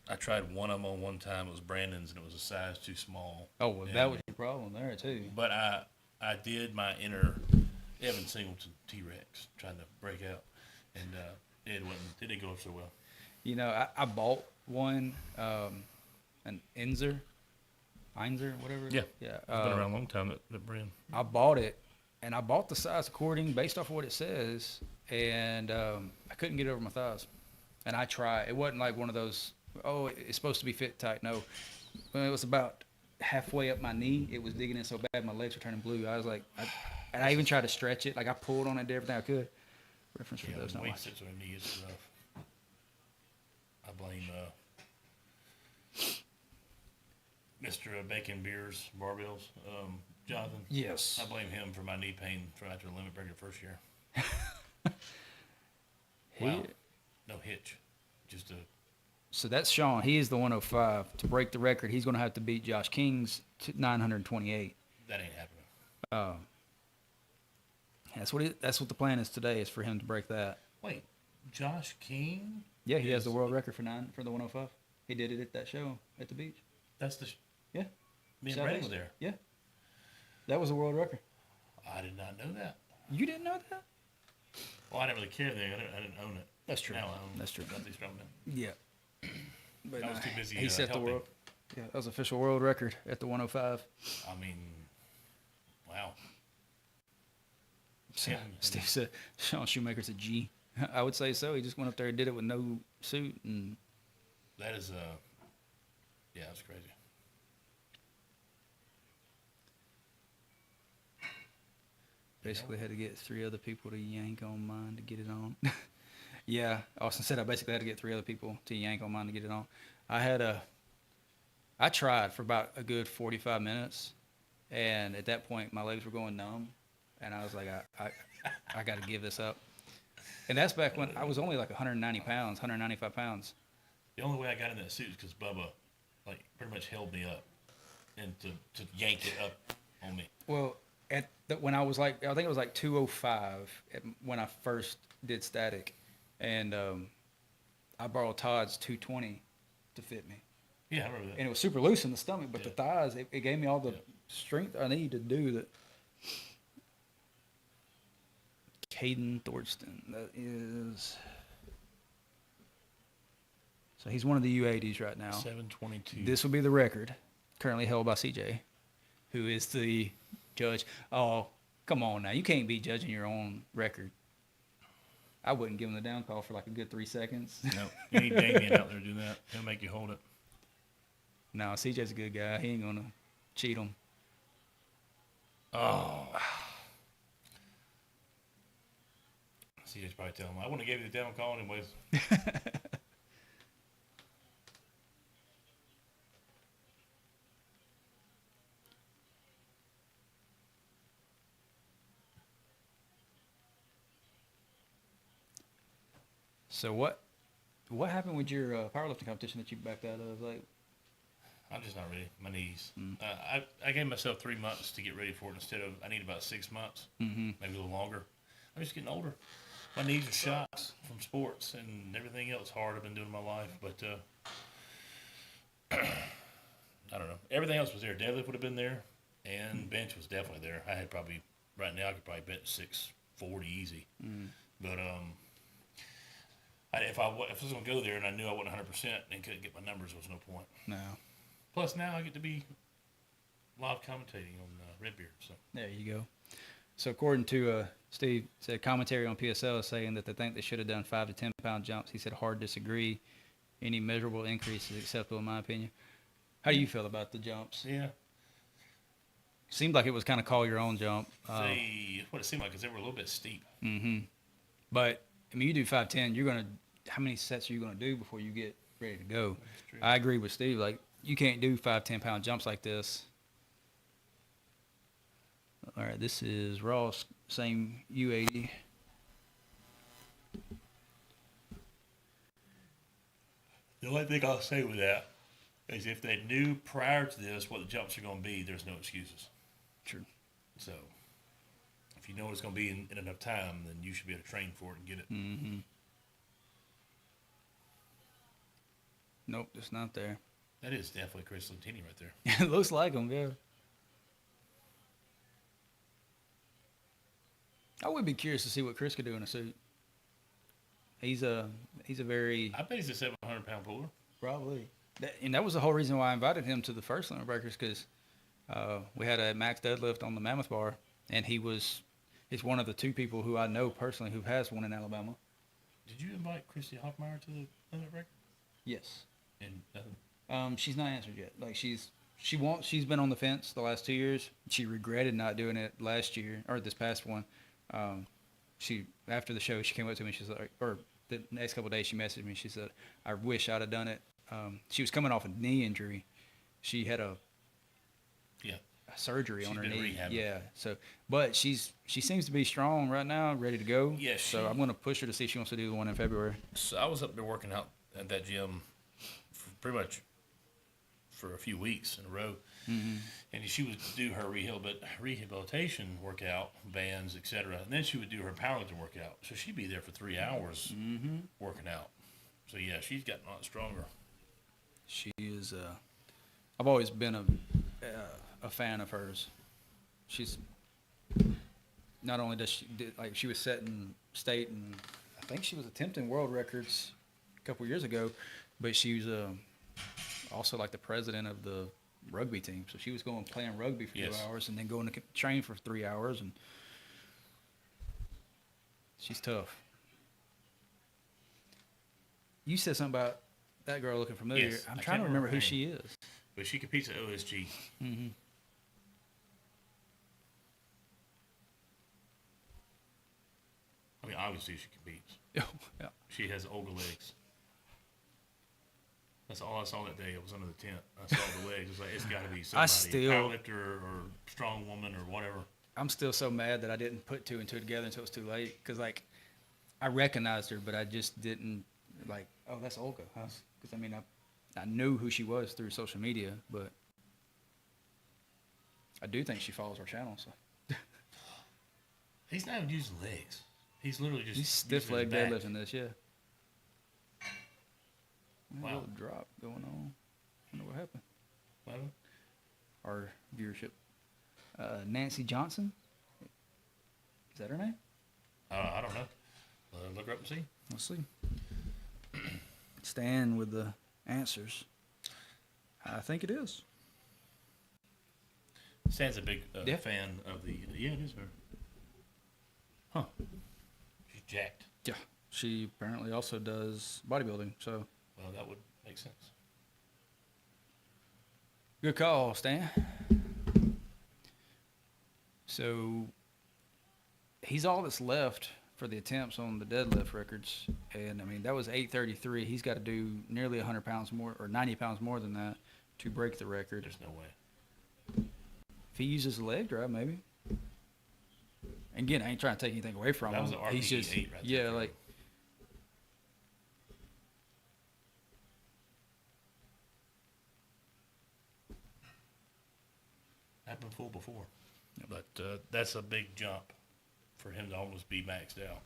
I tried one of them on one time. It was Brandon's, and it was a size too small. Oh, well, that was your problem there, too. But I did my inner Evan Singleton T-Rex trying to break out, and it didn't go so well. You know, I bought one, an Einzer, whatever. Yeah. Yeah. It's been around a long time, that brand. I bought it, and I bought the size according based off of what it says, and I couldn't get it over my thighs. And I tried. It wasn't like one of those, oh, it's supposed to be fit tight. No. When it was about halfway up my knee, it was digging in so bad my legs were turning blue. I was like, and I even tried to stretch it. Like, I pulled on it, did everything I could. Reference for those. When Not weight watching. sits on your knee, it's rough. I blame Mr. Bacon Beers Barbells. Jonathan? Yes. I blame him for my knee pain for after the limit breaker first year. Wow. No hitch. Just a. So that's Sean. He is the 105. To break the record, he's going to have to beat Josh King's 928. That ain't happening. That's what the plan is today, is for him to break that. Wait, Josh King? Yeah, he has the world record for the 105. He did it at that show at the beach. That's the. Yeah. Me and Southeast. Brandon were there. Yeah. That was a world record. I did not know that. You didn't know that? Well, I didn't really care then. I didn't own it. That's true. Now I own That's true. Dudley Strongman. Yeah. But I was too busy. he set the helping. world. Yeah, that was official world record at the 105. I mean, wow. So, Yeah. Steve said Sean Shoemaker's a G. I would say so. He just went up there and did it with no suit, and That is yeah, that's crazy. basically had to get 3 other people to yank on mine to get it on. Yeah, Austin said I basically had to get 3 other people to yank on mine to get it on. I tried for about a good 45 minutes, and at that point my legs were going numb, and I was like, I got to give this up. And that's back when I was only like 190 pounds, 195 pounds. The only way I got in that suit is because Bubba, like, pretty much held me up, and to yank it up on me. Well, when I was like, I think it was like 205 when I first did static, and I borrowed Todd's 220 to fit me, Yeah, I remember that. and it was super loose in the stomach, but the Yeah. thighs, it gave me all the Yeah. strength I need to do that. Caden Thorsten, that is. So he's one of the U80s right now. 722. This will be the record, currently held by CJ, who is the judge. Oh, come on now. You can't be judging your own record. I wouldn't give him the down call for like a good 3 seconds. No, you need Damien out there doing that. He'll make you hold it. No, CJ's a good guy. He ain't going to cheat him. Oh. CJ's probably telling him, I wouldn't have gave you the down call anyways. So what happened with your powerlifting competition that you backed out of? Like, I'm just not ready. My knees. I gave myself 3 months to get ready for it instead of, I need about 6 months, maybe a little longer. I'm just getting older. My knees are shots from sports and everything else hard I've been doing in my life. But I don't know. Everything else was there. Deadlift would have been there, and bench was definitely there. I had probably, right now, I could probably bench 640 easy. But if I was going to go there and I knew I wasn't 100% and couldn't get my numbers, there was no point. no. Plus, now I get to be live commentating on Redbeard. So There you go. So according to Steve, said commentary on PSL is saying that they think they should have done 5 to 10 pound jumps. He said hard disagree. Any measurable increase is acceptable in my opinion. How do you feel about the jumps? yeah, Seemed like it was kind of call your own jump. what it seemed like is they were a little bit steep. But I mean, you do 5'10", you're gonna. How many sets are you gonna do before you get ready to go? That's true. I agree with Steve. Like you can't do 5, 10 pound jumps like this. All right, this is Ross, same U80. The only thing I'll say with that is if they knew prior to this what the jumps are going to be, there's no excuses. True. So if you know what it's going to be in enough time, then you should be able to train for it and get it. Mm-hmm. Nope, it's not there. That is definitely Chris Lentini right there. It looks like him, yeah. I would be curious to see what Chris could do in a suit. He's a very I bet he's a 700-pound puller. probably, and that was the whole reason why I invited him to the first limit breakers because we had a max deadlift on the Mammoth bar, and he's one of the 2 people who I know personally who has one in Alabama. Did you invite Christy Hoffmeyer to the limit break? Yes. And nothing. She's not answered yet. Like she's been on the fence the last 2 years. She regretted not doing it last year or this past one. She after the show she came up to me. She's like, or the next couple of days she messaged me. She said, "I wish I'd have done it." She was coming off a knee injury. She had a surgery She's on her been knee. rehabbing. Yeah. So, but she seems to be strong right now, ready to go. Yeah, So I'm going to push her to see if she wants to do the one in February. So I was up there working out at that gym for pretty much for a few weeks in a row. Mm-hmm. And she would do her rehabilitation workout, bands, etc. And then she would do her powerlifting workout. So she'd be there for 3 hours working out. So yeah, she's gotten a lot stronger. She is. I've always been a fan of hers. She's not only does she was setting state, and I think she was attempting world records a couple years ago, but she was also like the president of the rugby team. So she was going playing rugby for 2 hours and then going to train for 3 hours, and she's tough. You said something about that girl looking familiar. Yes, I'm I trying can't to remember remember who her she is. But she competes at OSG. Mm-hmm. I mean, obviously she competes. Yeah. She has Olga legs. That's all I saw that day. It was under the tent. I saw the legs. It was like, it's got to be somebody, powerlifter or strong woman or whatever. I'm still so mad that I didn't put two and two together until it was too late. Because, like, I recognized her, but I just didn't, like, oh, that's Olga. Because, I mean, I knew who she was through social media, but I do think she follows our channel. So He's not even using legs. He's literally just he's stiff leg using his back. deadlifting this, yeah. Wow. A little drop going on. I wonder what happened. Well, Our viewership. Nancy Johnson? Is that her name? I don't know. Look her up and see. Let's see. Stan with the answers. I think it is. Stan's a big Yeah. fan of the. Yeah, it is her. Huh. She's jacked. Yeah. She apparently also does bodybuilding, so Well, that would make sense. good call, Stan. So he's all that's left for the attempts on the deadlift records, and I mean that was 833. He's got to do nearly 100 pounds more or 90 pounds more than that to break the record. There's no way. If he uses the leg drive, maybe. Again, I ain't trying to take anything away from That him. was an He's RPE just 8 right yeah, there. like I've been full before, but that's a big jump for him to almost be maxed out.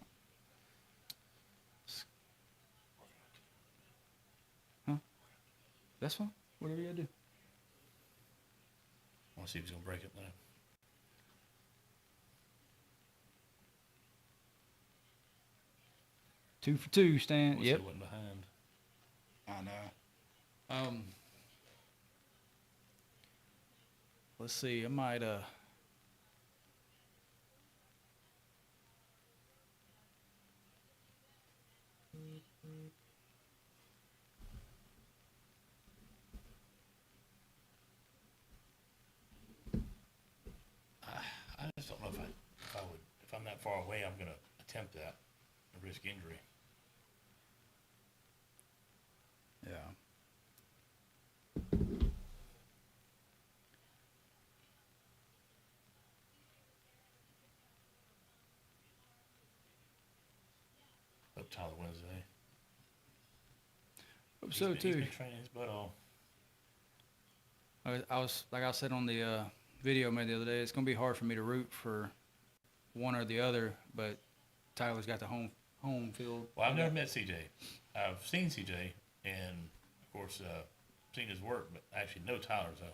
that's fine. Whatever you gotta do. I want to see if he's gonna break it now. Two for two, Stan. We'll Yep. see what behind. I know. Let's see. I might I just don't know if I'm that far away, I'm gonna attempt that and risk injury. yeah. Hope Tyler wins today. Hope so He's too. been training his butt off. I was like I said on the video I made the other day. It's gonna be hard for me to root for one or the other, but Tyler's got the home field. Well, I've never met CJ. I've seen CJ, and of course, seen his work, but I actually know Tyler. So,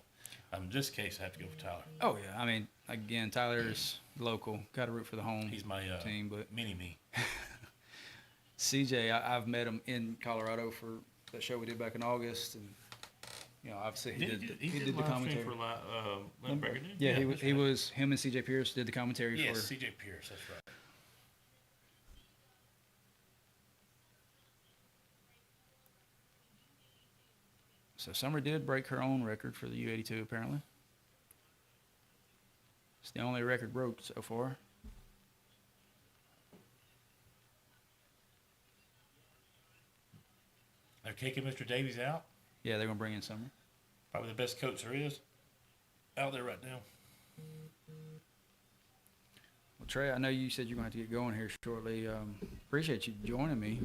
in this case, I have to go for Tyler. Oh yeah, I mean, again, Tyler's local. Got to root for the home He's my team, but mini-me. CJ, I've met him in Colorado for that show we did back in August, and you know, obviously he did the live commentary. stream for Lindbergh, didn't Yeah, he that's he right. was him and CJ Pierce did the commentary Yes, for. CJ Pierce. That's right. So Summer did break her own record for the U82 apparently. It's the only record broke so far. They're kicking Mr. Davies out. Yeah, they're gonna bring in Summer. Probably the best coach there is out there right now. Well, Trey, I know you said you're going to have to get going here shortly. Appreciate you joining me.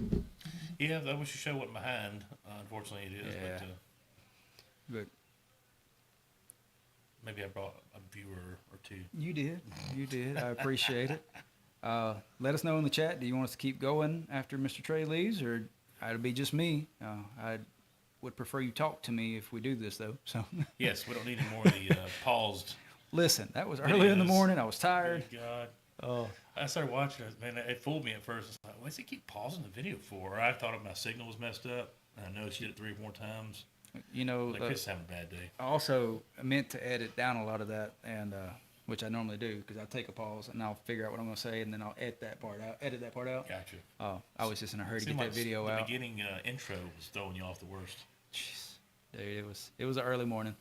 Yeah, that was your show went behind. Unfortunately, it is. Yeah. But Maybe I brought a viewer or two. you did. You did. I appreciate it. Let us know in the chat. Do you want us to keep going after Mr. Trey leaves, or it'll be just me? I would prefer you talk to me if we do this, though. So Yes, we don't need any more of the paused. listen, that was early in the Videos. morning. I was tired. Good God. Oh, I started watching it, man. It fooled me at first. It's like, what's he keep pausing the video for? Or I thought my signal was messed up, and I noticed it 3 or 4 times. you know, Like, Chris is having a bad day. I also meant to edit down a lot of that, and which I normally do because I take a pause and I'll figure out what I'm going to say, and then I'll edit that part out. Gotcha. Oh, I was just in a hurry to get Seemed that like video the out. beginning intro was throwing you off the worst. Jeez, dude, it was an early morning,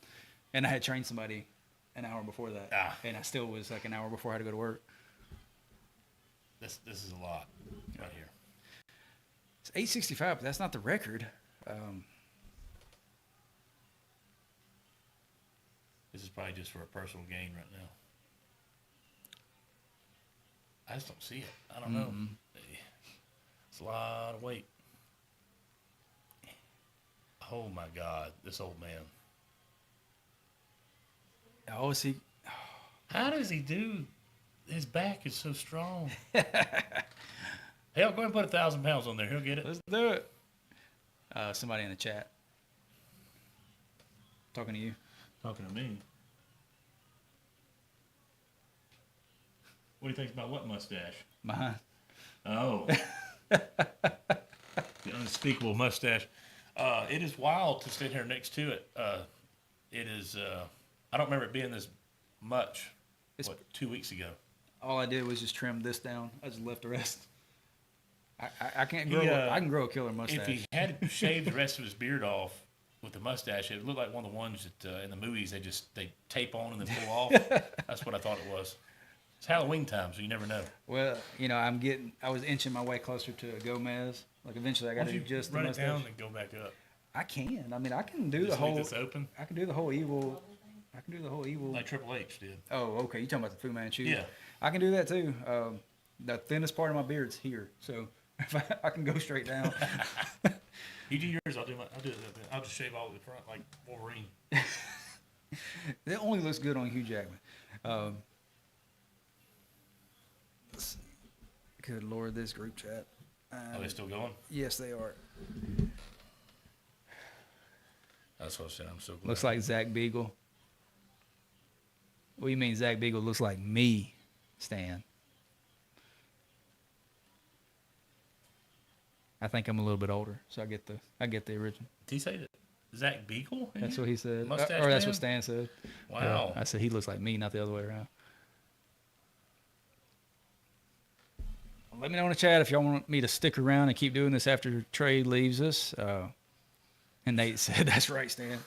and I had trained somebody an hour before that, and I still was like an hour before I had to go to work. This is a lot right here. It's 865, but that's not the record. This is probably just for a personal gain right now. I just don't see it. I don't know. It's a lot of weight. Oh my God, this old man. Oh, see, How does he do? His back is so strong. Hell, go ahead and put 1,000 pounds on there. He'll get it. let's do it. Somebody in the chat talking to you. Talking to me. What do you think about what mustache? Mine. Oh. The unspeakable mustache. It is wild to stand here next to it. It is, I don't remember it being this much, 2 weeks ago. All I did was just trim this down. I just left the rest. I can't grow. He, I can grow a killer mustache. If he had shaved the rest of his beard off with the mustache, it would look like one of the ones that in the movies they tape on and then pull off. That's what I thought it was. It's Halloween time, so you never know. Well, you know, I was inching my way closer to a Gomez. Like eventually, I got Why to don't do you just run the it mustache. down and go back up? I can. I mean, I can do Just the whole. leave this open, I can do the whole evil. I can do the whole evil. like Triple H did. Oh, okay. You talking about the Fu Manchu? Yeah. I can do that too. The thinnest part of my beard's here, so if I can go straight down. You do yours, I'll do it. I'll just shave all of the front like Wolverine. It only looks good on Hugh Jackman. Let's see. Good Lord, this group chat. Are they still going? Yes, they are. That's what I said. I'm so glad. Looks like Zach Beagle. What do you mean Zach Beagle looks like me, Stan? I think I'm a little bit older, so I get the original. Did he say that? Zach Beagle? That's what he said. Mustache Or that's man? what Stan said. Wow. I said he looks like me, not the other way around. Let me know in the chat if y'all want me to stick around and keep doing this after Trey leaves us. And Nate said, "That's right, Stan."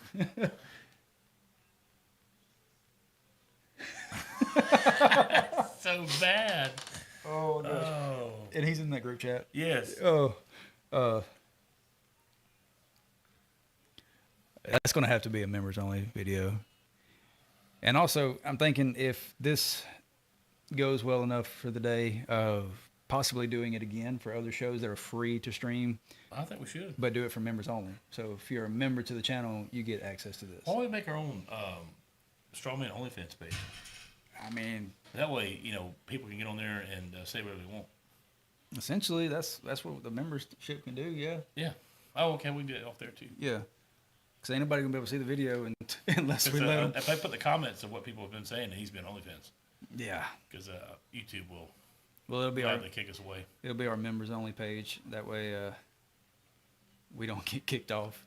So bad. Oh, gosh. Oh. And he's in that group chat. Yes. Oh, that's going to have to be a members only video. And also, I'm thinking if this goes well enough for the day of possibly doing it again for other shows that are free to stream, I think we should. but do it for members only. So if you're a member to the channel, you get access to this. Why don't we make our own Strongman OnlyFans page? I mean, That way, people can get on there and say whatever they want. essentially, that's what the membership can do. Yeah, Yeah. Oh, okay. We can do it off there too. yeah. Because ain't nobody gonna be able to see the video unless we 'Cause, let them. if I put the comments of what people have been saying, that he's been OnlyFans, Yeah. because YouTube will Well, it'll be gladly kick us away. our members only page. That way, we don't get kicked off.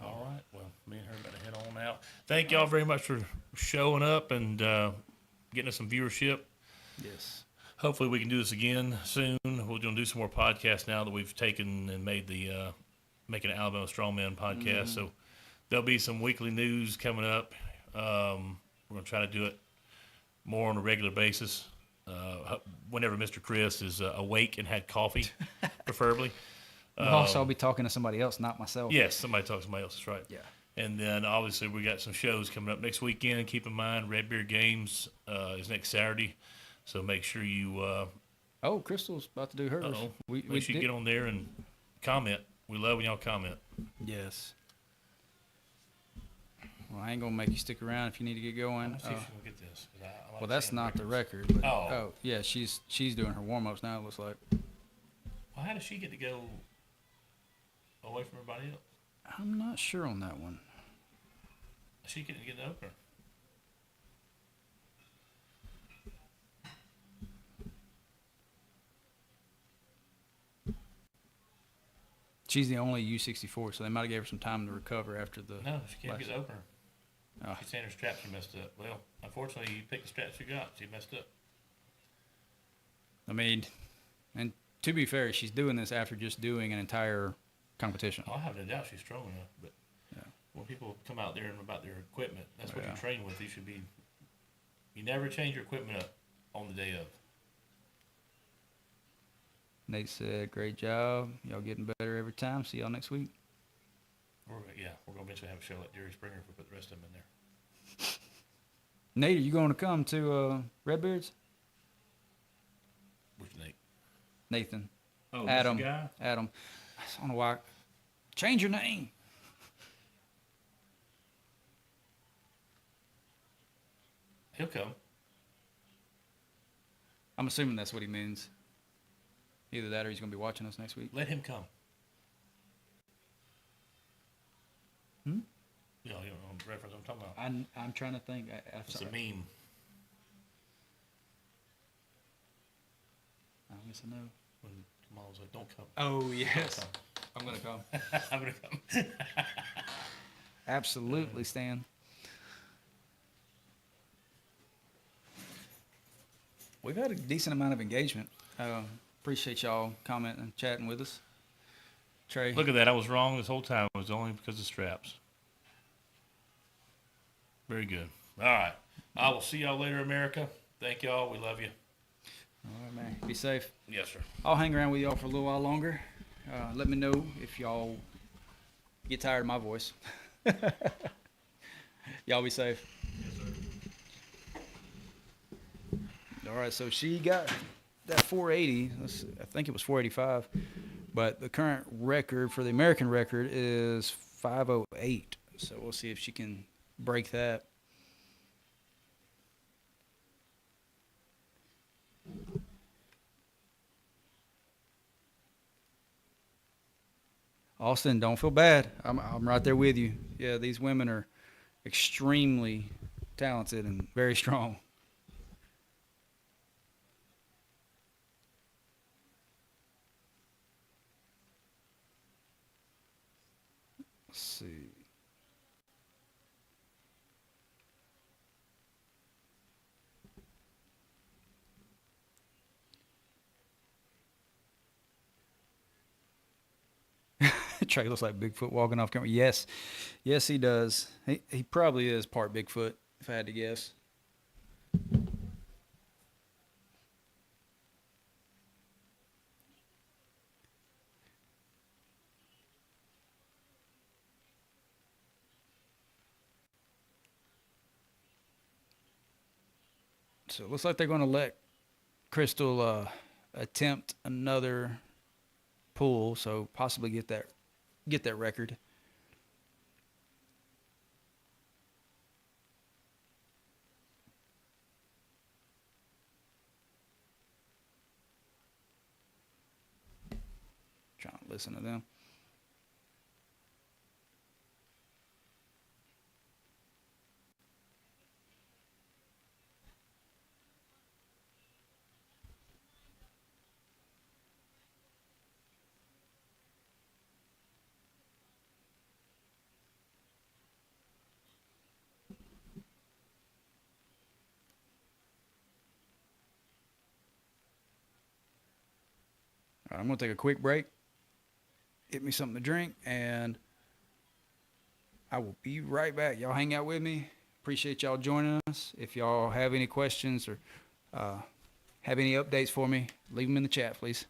All right. Well, me and her better head on out. Thank y'all very much for showing up and getting us some viewership. Yes. Hopefully we can do this again soon. We're going to do some more podcasts now that we've taken and made the making an Alabama Strongman podcast. So there'll be some weekly news coming up. We're going to try to do it more on a regular basis. Whenever Mr. Chris is awake and had coffee, preferably. Also, I'll be talking to somebody else, not myself. Yes, somebody talks to somebody else. That's right. Yeah. And then obviously we got some shows coming up next weekend. Keep in mind, Red Beard Games is next Saturday, so make sure you. Oh, Crystal's about to do hers. Make sure you get on there and comment. We love when y'all comment. Yes. Well, I ain't gonna make you stick around if you need to get going. Let's see if we can get this. 'Cause I like Well, that's seeing not the records. record. But, Oh. yeah, she's doing her warm ups now. It looks like. Well, how does she get to go away from everybody else? I'm not sure on that one. She couldn't get the opener. She's the only U64, so they might have gave her some time to recover after the. No, she can't get the opener. Oh. She's saying her straps are messed up. Well, unfortunately, you picked the straps you got. She messed up. I mean, and to be fair, she's doing this after just doing an entire competition. I have no doubt she's strong enough, but Yeah. when people come out there and about their equipment, that's what Yeah. you train with. You should be. You never change your equipment up on the day of. Nate said, "Great job. Y'all getting better every time. See y'all next week." We're gonna eventually have a show like Jerry Springer if we put the rest of them in there. Nate, are you going to come to Redbeards? Which Nate? Nathan. Oh, Adam. Mr. Guy? Adam. I don't know why. Change your name. He'll come. I'm assuming that's what he means. Either that or he's going to be watching us next week. Let him come. Hmm? You know the reference I'm talking about. I'm trying to think. It's a meme. I guess I know. When Kamal was like, "Don't come." Oh, yes. I'm going to come. I'm gonna come. Absolutely, Stan. We've had a decent amount of engagement. Appreciate y'all commenting and chatting with us. Trey. Look at that. I was wrong this whole time. It was only because of straps. Very good. All right. I will see y'all later, America. Thank y'all. We love you. All right, man. Be safe. Yes, sir. I'll hang around with y'all for a little while longer. Let me know if y'all get tired of my voice. Y'all be safe. All right, so she got that 480. I think it was 485. But the current record for the American record is 508. So we'll see if she can break that. Austin, don't feel bad. I'm right there with you. Yeah, these women are extremely talented and very strong. Let's see. Trey looks like Bigfoot walking off camera. Yes, he does. He probably is part Bigfoot, if I had to guess. So it looks like they're going to let Crystal attempt another pull, so possibly get that record. Trying to listen to them. All right, I'm going to take a quick break, get me something to drink, and I will be right back. Y'all hang out with me. Appreciate y'all joining us. If y'all have any questions or have any updates for me, leave them in the chat, please.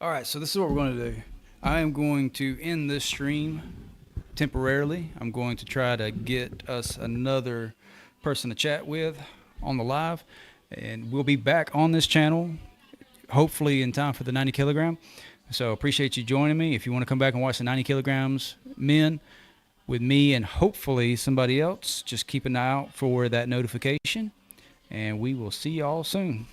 All right, so this is what we're going to do. I am going to end this stream temporarily. I'm going to try to get us another person to chat with on the live, and we'll be back on this channel hopefully in time for the 90 kilogram. So appreciate you joining me. If you want to come back and watch the 90 kilograms men with me and hopefully somebody else, just keep an eye out for that notification, and we will see y'all soon.